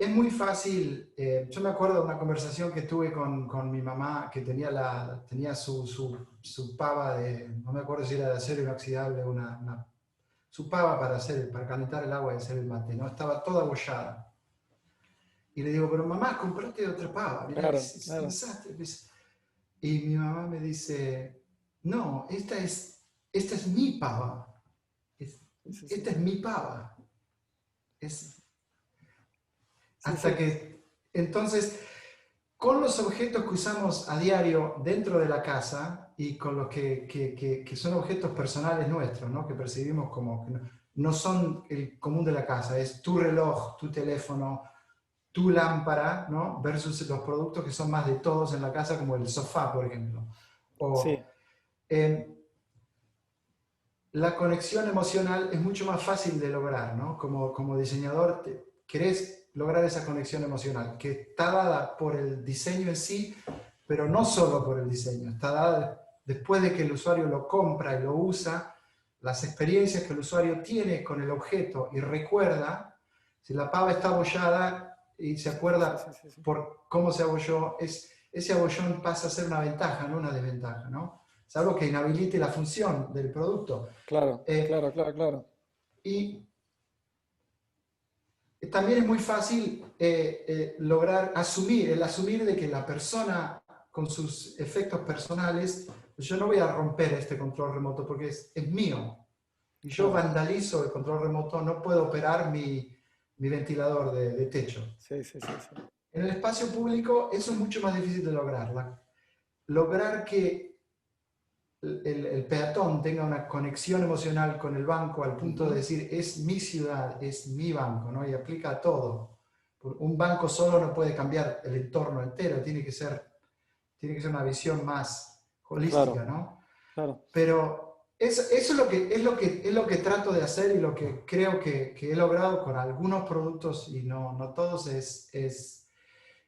muy fácil. Yo me acuerdo de una conversación que tuve con mi mamá que tenía, tenía su pava de, no me acuerdo si era de acero inoxidable, su pava para calentar el agua y hacer el mate, ¿no? Estaba toda abollada. Y le digo, pero mamá, comprate otra pava, mirá, claro, es un claro. desastre. Y mi mamá me dice, no, esta es mi pava. Es- Sí, sí, sí. Esta es mi pava. Es Sí, hasta sí, que, entonces, con los objetos que usamos a diario dentro de la casa y con los que son objetos personales nuestros, ¿no? Que percibimos como que no son el común de la casa, es tu reloj, tu teléfono, tu lámpara, ¿no? Versus los productos que son más de todos en la casa, como el sofá, por ejemplo. O, sí, eh, la conexión emocional es mucho más fácil de lograr, ¿no? Como diseñador, querés lograr esa conexión emocional, que está dada por el diseño en sí, pero no solo por el diseño, está dada después de que el usuario lo compra y lo usa, las experiencias que el usuario tiene con el objeto y recuerda, si la pava está abollada y se sí, sí, sí, acuerda sí, sí, sí. por cómo se abolló, ese abollón pasa a ser una ventaja, no una desventaja, ¿no? Es algo que inhabilite la función del producto. Claro, Eh, claro, claro, claro. y también es muy fácil lograr asumir, el asumir de que la persona con sus efectos personales, pues yo no voy a romper este control remoto porque es mío. Y yo Claro. vandalizo el control remoto, no puedo operar mi ventilador de techo. Sí, sí, sí, sí. En el espacio público eso es mucho más difícil de lograr. Lograr que el peatón tenga una conexión emocional con el banco al punto de Ujú. decir, es mi ciudad, es mi banco, ¿no? Y aplica a todo. Un banco solo no puede cambiar el entorno entero, tiene que ser una visión más holística, Claro, ¿no? claro. Pero eso es lo que trato de hacer y lo que creo que he logrado con algunos productos y no todos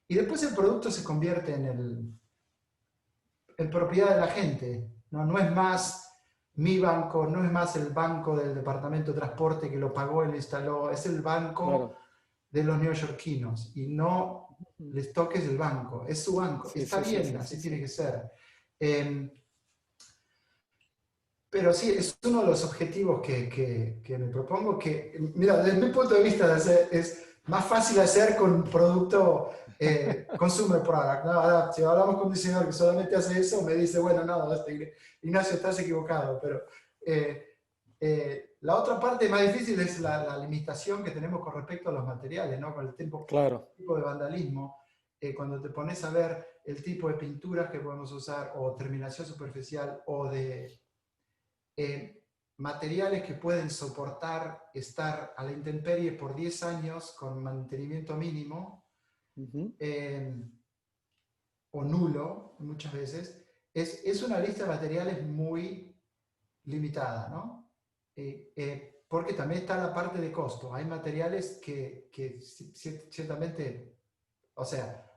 y después el producto se convierte en propiedad de la gente. No es más mi banco, no es más el banco del departamento de transporte que lo pagó y lo instaló, es el banco Claro. de los neoyorquinos y no Ujú. les toques el banco, es su banco, Sí, está sí, sí, bien, sí, sí, así tiene sí. que ser. Eh, pero sí, es uno de los objetivos que me propongo, que, mira, desde mi punto de vista es más fácil hacer con un producto consumer product, ¿no? Ahora, si hablamos con un diseñador que solamente hace eso, me dice, bueno, no, Ignacio, estás equivocado, pero la otra parte más difícil es la limitación que tenemos con respecto a los materiales, ¿no? Con el Claro, tipo de vandalismo. Cuando te pones a ver el tipo de pinturas que podemos usar, o terminación superficial, o de materiales que pueden soportar estar a la intemperie por 10 años con mantenimiento mínimo ujú. eh, o nulo muchas veces, es una lista de materiales muy limitada, ¿no? Porque también está la parte de costo. Hay materiales que ciertamente, o sea,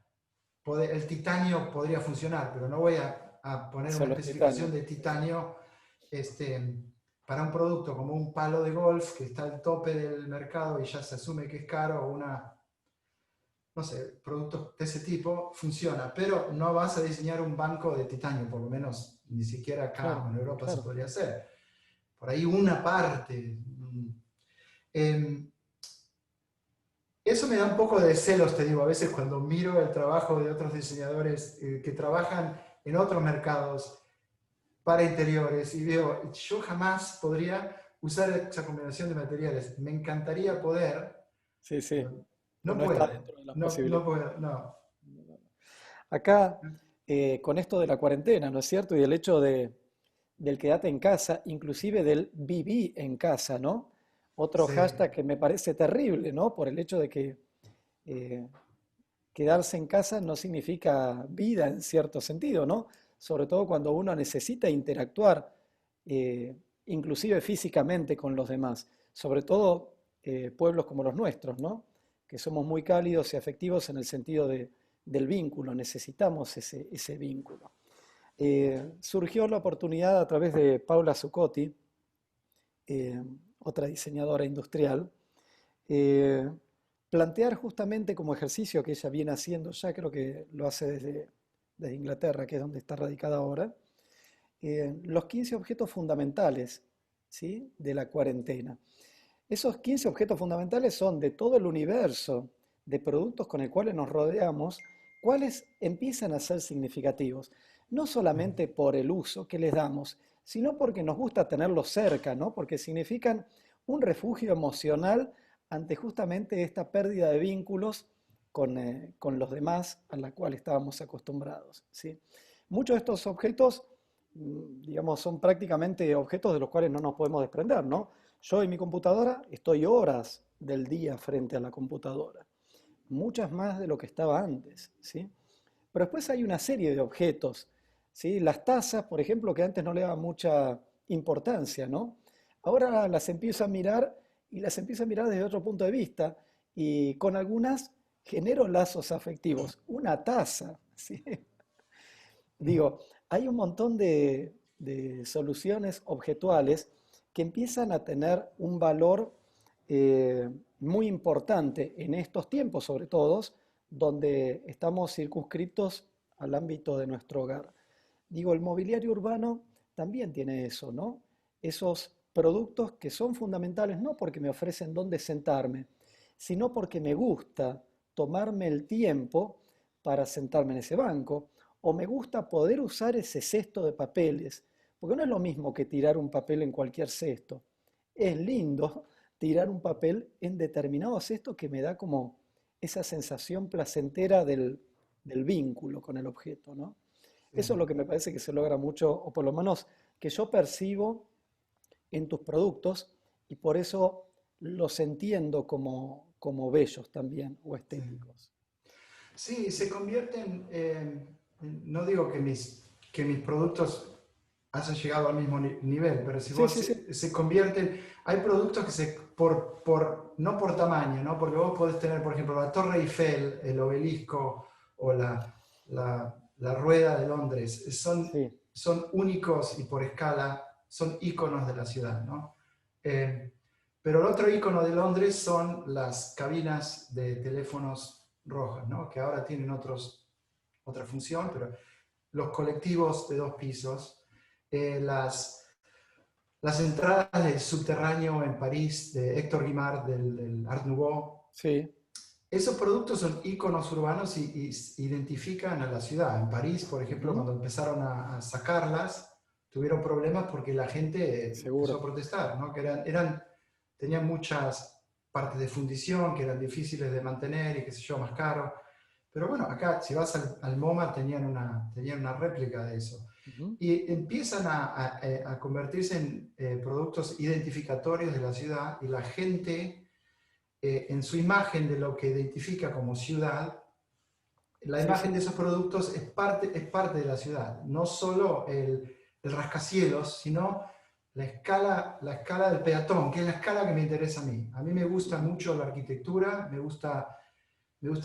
el titanio podría funcionar, pero no voy a poner una Solo es especificación titanio. de Sí, sí. titanio este, para un producto como un palo de golf que está al tope del mercado y ya se asume que es caro, o no sé, productos de ese tipo, funciona, pero no vas a diseñar un banco de titanio, por lo menos ni siquiera acá o Claro, en Europa se claro. podría hacer. Por ahí una parte. Eh, Eso me da un poco de celos, te digo, a veces cuando miro el trabajo de otros diseñadores que trabajan en otros mercados para interiores y veo, yo jamás podría usar esa combinación de materiales. Me encantaría poder, Sí, sí. pero Pero no no está puedo, dentro de las no posibilidades. puedo, no. Acá, con esto de la cuarentena, ¿no es cierto? Y el hecho del quedate en casa, inclusive del viví en casa, ¿no? Otro Sí, hashtag que me parece terrible, ¿no? Por el hecho de que eh, quedarse en casa no significa vida en cierto sentido, ¿no? Sobre todo cuando uno necesita interactuar, eh, inclusive físicamente con los demás, sobre todo pueblos como los nuestros, ¿no? Que somos muy cálidos y afectivos en el sentido del vínculo, necesitamos ese vínculo. surgió la oportunidad a través de Paula Zuccotti, eh, otra diseñadora industrial, eh, plantear justamente como ejercicio que ella viene haciendo, ya creo que lo hace desde Inglaterra, que es donde está radicada ahora, los 15 objetos fundamentales, ¿sí?, de la cuarentena. Esos 15 objetos fundamentales son de todo el universo de productos con el cual nos rodeamos, cuáles empiezan a ser significativos, no solamente por el uso que les damos, sino porque nos gusta tenerlos cerca, ¿no? Porque significan un refugio emocional ante justamente esta pérdida de vínculos con los demás a la cual estábamos acostumbrados, ¿sí? Muchos de estos objetos, digamos, son prácticamente objetos de los cuales no nos podemos desprender, ¿no? Yo en mi computadora estoy horas del día frente a la computadora, muchas más de lo que estaba antes, ¿sí? Pero después hay una serie de objetos, ¿sí? Las tazas, por ejemplo, que antes no le daba mucha importancia, ¿no? Ahora las empiezo a mirar y las empiezo a mirar desde otro punto de vista y con algunas genero lazos afectivos. Una taza, ¿sí? Digo, hay un montón de soluciones objetuales que empiezan a tener un valor muy importante en estos tiempos, sobre todo, donde estamos circunscritos al ámbito de nuestro hogar. Digo, el mobiliario urbano también tiene eso, ¿no? Esos productos que son fundamentales no porque me ofrecen dónde sentarme, sino porque me gusta tomarme el tiempo para sentarme en ese banco, o me gusta poder usar ese cesto de papeles, porque no es lo mismo que tirar un papel en cualquier cesto. Es lindo tirar un papel en determinado cesto que me da como esa sensación placentera del vínculo con el objeto, ¿no? Eso es Sí. lo que me parece que se logra mucho, o por lo menos que yo percibo en tus productos, y por eso los entiendo como bellos también o Sí. estéticos. Sí, se convierten, no digo que mis productos hayan llegado al mismo nivel, pero si Sí, vos sí, sí, se convierten, hay productos que no por tamaño, ¿no? Porque vos podés tener, por ejemplo, la Torre Eiffel, el obelisco o la Rueda de Londres, sí, son únicos y por escala son íconos de la ciudad, ¿no? Eh, pero el otro icono de Londres son las cabinas de teléfonos rojas, ¿no? Que ahora tienen otra función, pero los colectivos de 2 pisos, las entradas del subterráneo en París de Héctor Guimard del Art Nouveau. sí, Esos productos son íconos urbanos y identifican a la ciudad. En París, por ejemplo, ujú, cuando empezaron a sacarlas, tuvieron problemas porque la gente empezó a seguro. protestar, ¿no? Que tenían muchas partes de fundición que eran difíciles de mantener y qué sé yo, más caro. Pero bueno, acá si vas al MoMA tenían una réplica de eso. Ujú, Y empiezan a convertirse en productos identificatorios de la ciudad y la gente, en su imagen de lo que identifica como ciudad, la sí, imagen sí, de esos productos es parte de la ciudad. No solo el rascacielos, sino la escala del peatón, que es la escala que me interesa a mí. A mí me gusta mucho la arquitectura, me gusta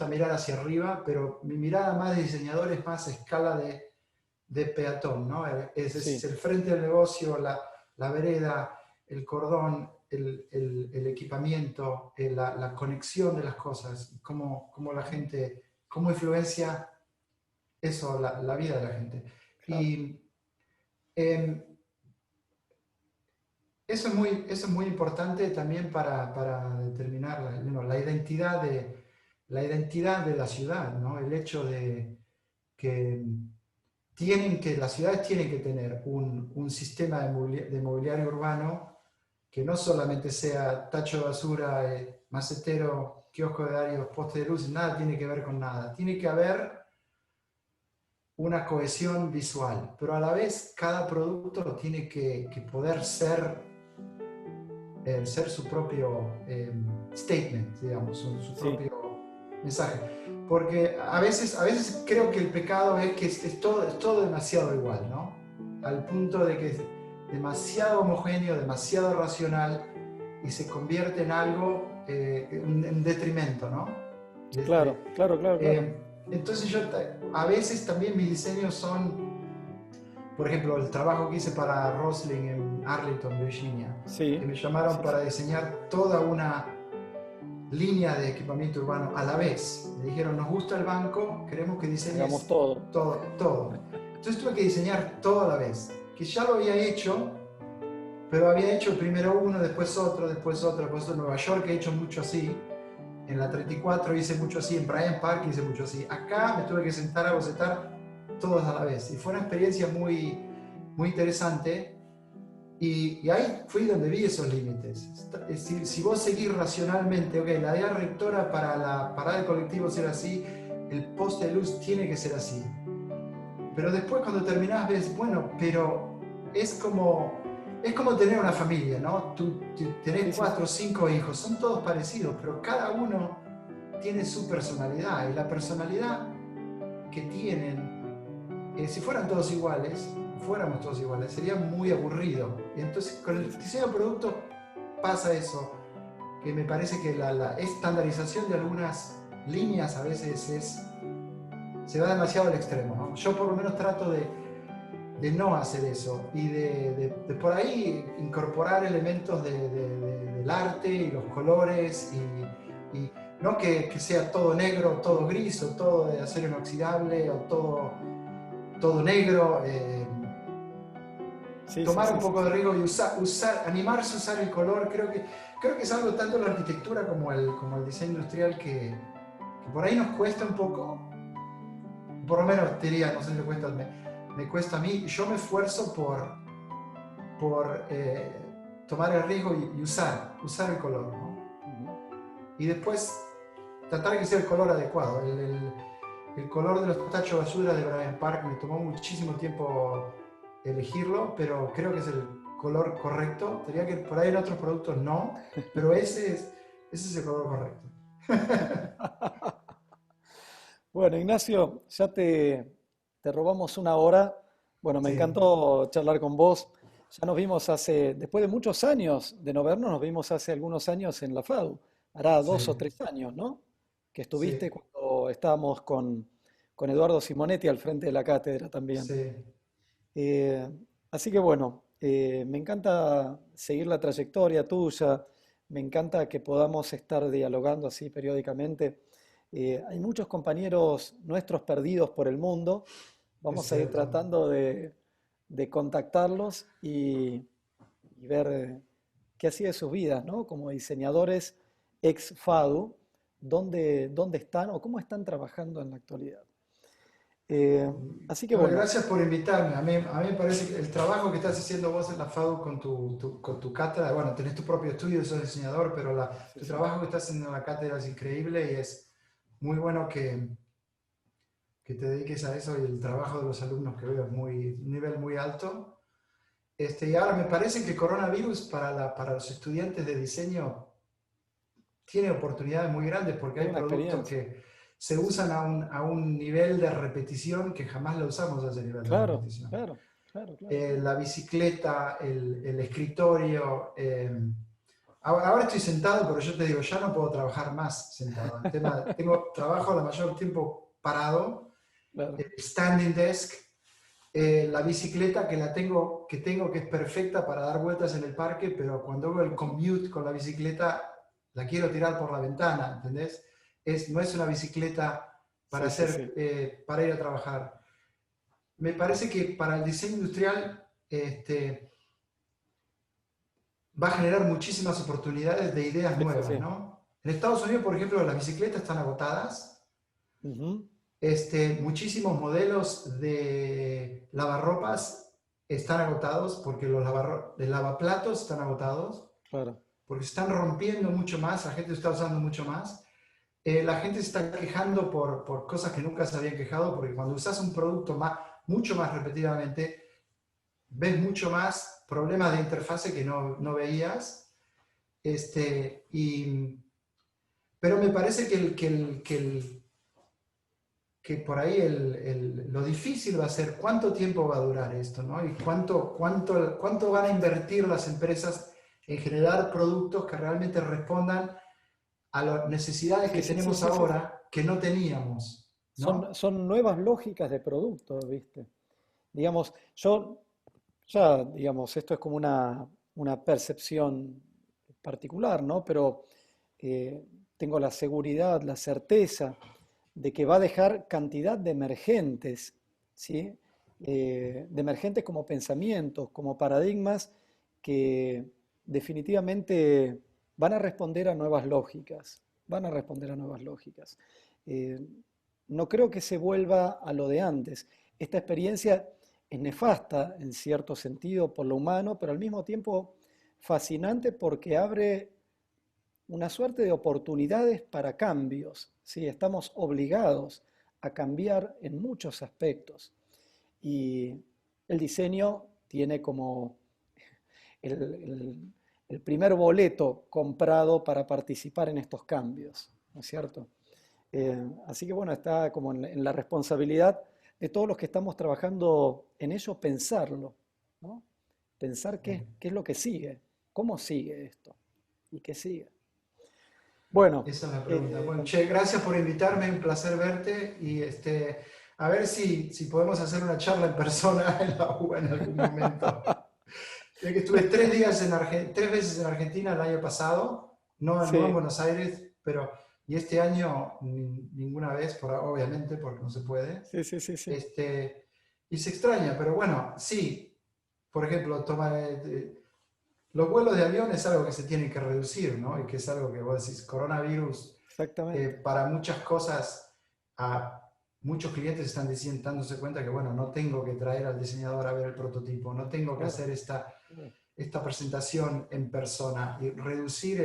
mirar hacia arriba, pero mi mirada más de diseñador es más a escala de peatón, ¿no? Es sí, el frente del negocio, la vereda, el cordón, el equipamiento, la conexión de las cosas, cómo la ujú, gente, cómo influencia eso la vida de la gente. claro. Y em, eso es muy importante también para determinar la identidad de la ciudad, ¿no? El hecho de que las ciudades tienen que tener un sistema de mobiliario urbano que no solamente sea tacho de basura, macetero, kiosco de diarios, poste de luz, nada tiene que ver con nada. Tiene que haber una cohesión visual, pero a la vez cada producto tiene que poder ser su propio statement, digamos, su Sí, propio mensaje. Porque a veces creo que el pecado es que es todo demasiado igual, ¿no? Al punto de que es demasiado homogéneo, demasiado racional y se convierte en algo, en detrimento, ¿no? claro, claro, claro, claro. Entonces a veces también mis diseños son por ejemplo, el trabajo que hice para Rosling en Arlington, Virginia, que Sí, me llamaron sí, para sí. diseñar toda una línea de equipamiento urbano a la vez. Me dijeron, nos gusta el banco, queremos que Hagamos diseñes todo. todo, todo. Entonces tuve que diseñar todo a la vez, que ya lo había hecho, pero había hecho primero uno, después otro, después otro, después otro. En Nueva York he hecho mucho así, en la 34 hice mucho así, en Bryant Park hice mucho así. Acá me tuve que sentar a bocetar todos a la vez y fue una experiencia muy, muy interesante. Y ahí fui donde vi esos límites. Si vos seguís racionalmente, ok, la idea rectora para la parada del colectivo será así, el poste de luz tiene que ser así. Pero después cuando terminás ves, bueno, pero es como tener una familia, ¿no? Tú Sí, tenés sí, cuatro o sí. cinco hijos, son todos parecidos, pero cada uno tiene su personalidad. Y la personalidad que tienen, si fueran todos iguales, fuéramos todos iguales, sería muy aburrido. Y entonces con Sí, el sí, sí. diseño de producto pasa eso, que me parece que la estandarización de algunas líneas a veces se va demasiado al extremo, ¿no? Yo por lo menos trato de no hacer eso y de por ahí incorporar elementos del arte y los colores y no que sea todo negro, todo gris o todo de acero inoxidable o todo negro. Sí, sí, Tomar un sí, sí, poco de sí. riesgo y animarse a usar el color, creo que es algo tanto en la arquitectura como el diseño industrial que por ahí nos cuesta un poco, por lo menos te diría, no sé si te cuesta, me cuesta a mí, yo me esfuerzo por tomar el riesgo y usar el color, ¿no? Ujú. Y después tratar de que sea el color adecuado. El color de los tachos de basura de Bryant Park me tomó muchísimo tiempo elegirlo, pero creo que es el color correcto. Diría que por ahí en otros productos no, pero ese es el color correcto. Bueno, Ignacio, ya te robamos una hora. Bueno, me Sí, encantó charlar con vos. Ya nos vimos después de muchos años de no vernos, nos vimos hace algunos años en la FADU. Hará sí, 2 o 3 años, ¿no? Que estuviste sí, cuando estábamos con Eduardo Simonetti al frente de la cátedra también. sí. Eh, Así que bueno, me encanta seguir la trayectoria tuya, me encanta que podamos estar dialogando así periódicamente. Hay muchos compañeros nuestros perdidos por el mundo, Es vamos a ir cierto. tratando de contactarlos y ver qué hacía de sus vidas, ¿no? Como diseñadores ex FADU, dónde están o cómo están trabajando en la actualidad. Eh, Así que Bueno, bueno, gracias por invitarme. A mí me parece que el trabajo que estás haciendo vos en la FADU con con tu cátedra, bueno, tenés tu propio estudio, sos diseñador, pero sí, tu sí. trabajo que estás haciendo en la cátedra es increíble y es muy bueno que te dediques a eso y el trabajo de los alumnos que veo es un nivel muy alto. Y ahora me parece que el coronavirus para los estudiantes de diseño tiene oportunidades muy grandes porque Es hay una productos experiencia. que se Sí, sí. usan a un nivel de repetición que jamás lo usamos a ese nivel de Claro, repetición. claro, claro, claro, claro. La bicicleta, el escritorio. Ahora estoy sentado, pero yo te digo, ya no puedo trabajar más sentado. Tengo trabajo la mayor tiempo parado, Claro. standing desk, la bicicleta que es perfecta para dar vueltas en el parque, pero cuando hago el commute con la bicicleta, la quiero tirar por la ventana, ¿entendés? No es una bicicleta Sí, sí, sí. para ir a trabajar. Me parece que para el diseño industrial va a generar muchísimas oportunidades de ideas Sí, sí, nuevas, sí. ¿no? En Estados Unidos, por ejemplo, las bicicletas están agotadas. Ujú. Muchísimos modelos de lavarropas están agotados porque los lavaplatos están agotados, Claro. porque se están rompiendo mucho más, la gente está usando mucho más. La gente se está quejando por cosas que nunca se habían quejado, porque cuando usas un producto mucho más repetidamente, ves mucho más problemas de interfase que no veías. Este, y, pero me parece que por ahí lo difícil va a ser cuánto tiempo va a durar esto, ¿no? Y cuánto van a invertir las empresas en generar productos que realmente respondan a las necesidades Sí, que sí, sí, tenemos sí, sí. ahora que no teníamos, ¿no? Son nuevas lógicas de producto, ¿viste? Digamos, yo ya, digamos, esto es como una percepción particular, ¿no? Pero eh, tengo la seguridad, la certeza de que va a dejar cantidad de emergentes, ¿sí? De emergentes como pensamientos, como paradigmas que definitivamente van a responder a nuevas lógicas, van a responder a nuevas lógicas. Eh, no creo que se vuelva a lo de antes. Esta experiencia es nefasta en cierto sentido por lo humano, pero al mismo tiempo fascinante porque abre una suerte de oportunidades para cambios. ¿Sí? Estamos obligados a cambiar en muchos aspectos. Y el diseño tiene como el, el- el primer boleto comprado para participar en estos cambios, ¿no es cierto? Así que bueno, está como en la responsabilidad de todos los que estamos trabajando en ello, pensarlo, ¿no? Pensar qué es lo que sigue, cómo sigue esto y qué sigue. Bueno, Esa es la pregunta. Bueno, che, gracias por invitarme, un placer verte y a ver si podemos hacer una charla en persona en la UBA en algún momento. Ya que estuve 3 días en 3 veces en Argentina el año pasado, no en sí, Buenos Aires, y este año ninguna vez, obviamente, porque no se puede. sí, sí, sí, sí, Y se extraña, pero bueno, sí, por ejemplo, los vuelos de avión es algo que se tiene que reducir, ¿no? Y que es algo que vos decís, coronavirus, exactamente. para muchas cosas, a muchos clientes están dándose cuenta que, bueno, no tengo que traer al diseñador a ver el prototipo, no tengo que Claro, hacer esta presentación en persona y reducir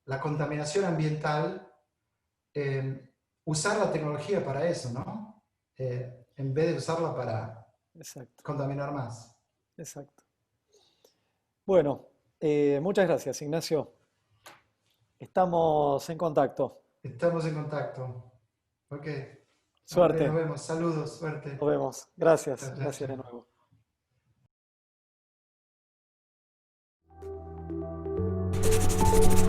la contaminación ambiental, usar la tecnología para eso, ¿no? En vez de usarla para exacto, contaminar más. exacto. Bueno, muchas gracias, Ignacio. Estamos en contacto. Estamos en contacto. Ok. Ok, nos Suerte. vemos. Saludos, Nos suerte. vemos. Gracias. Chao, chao, Gracias de chao. nuevo.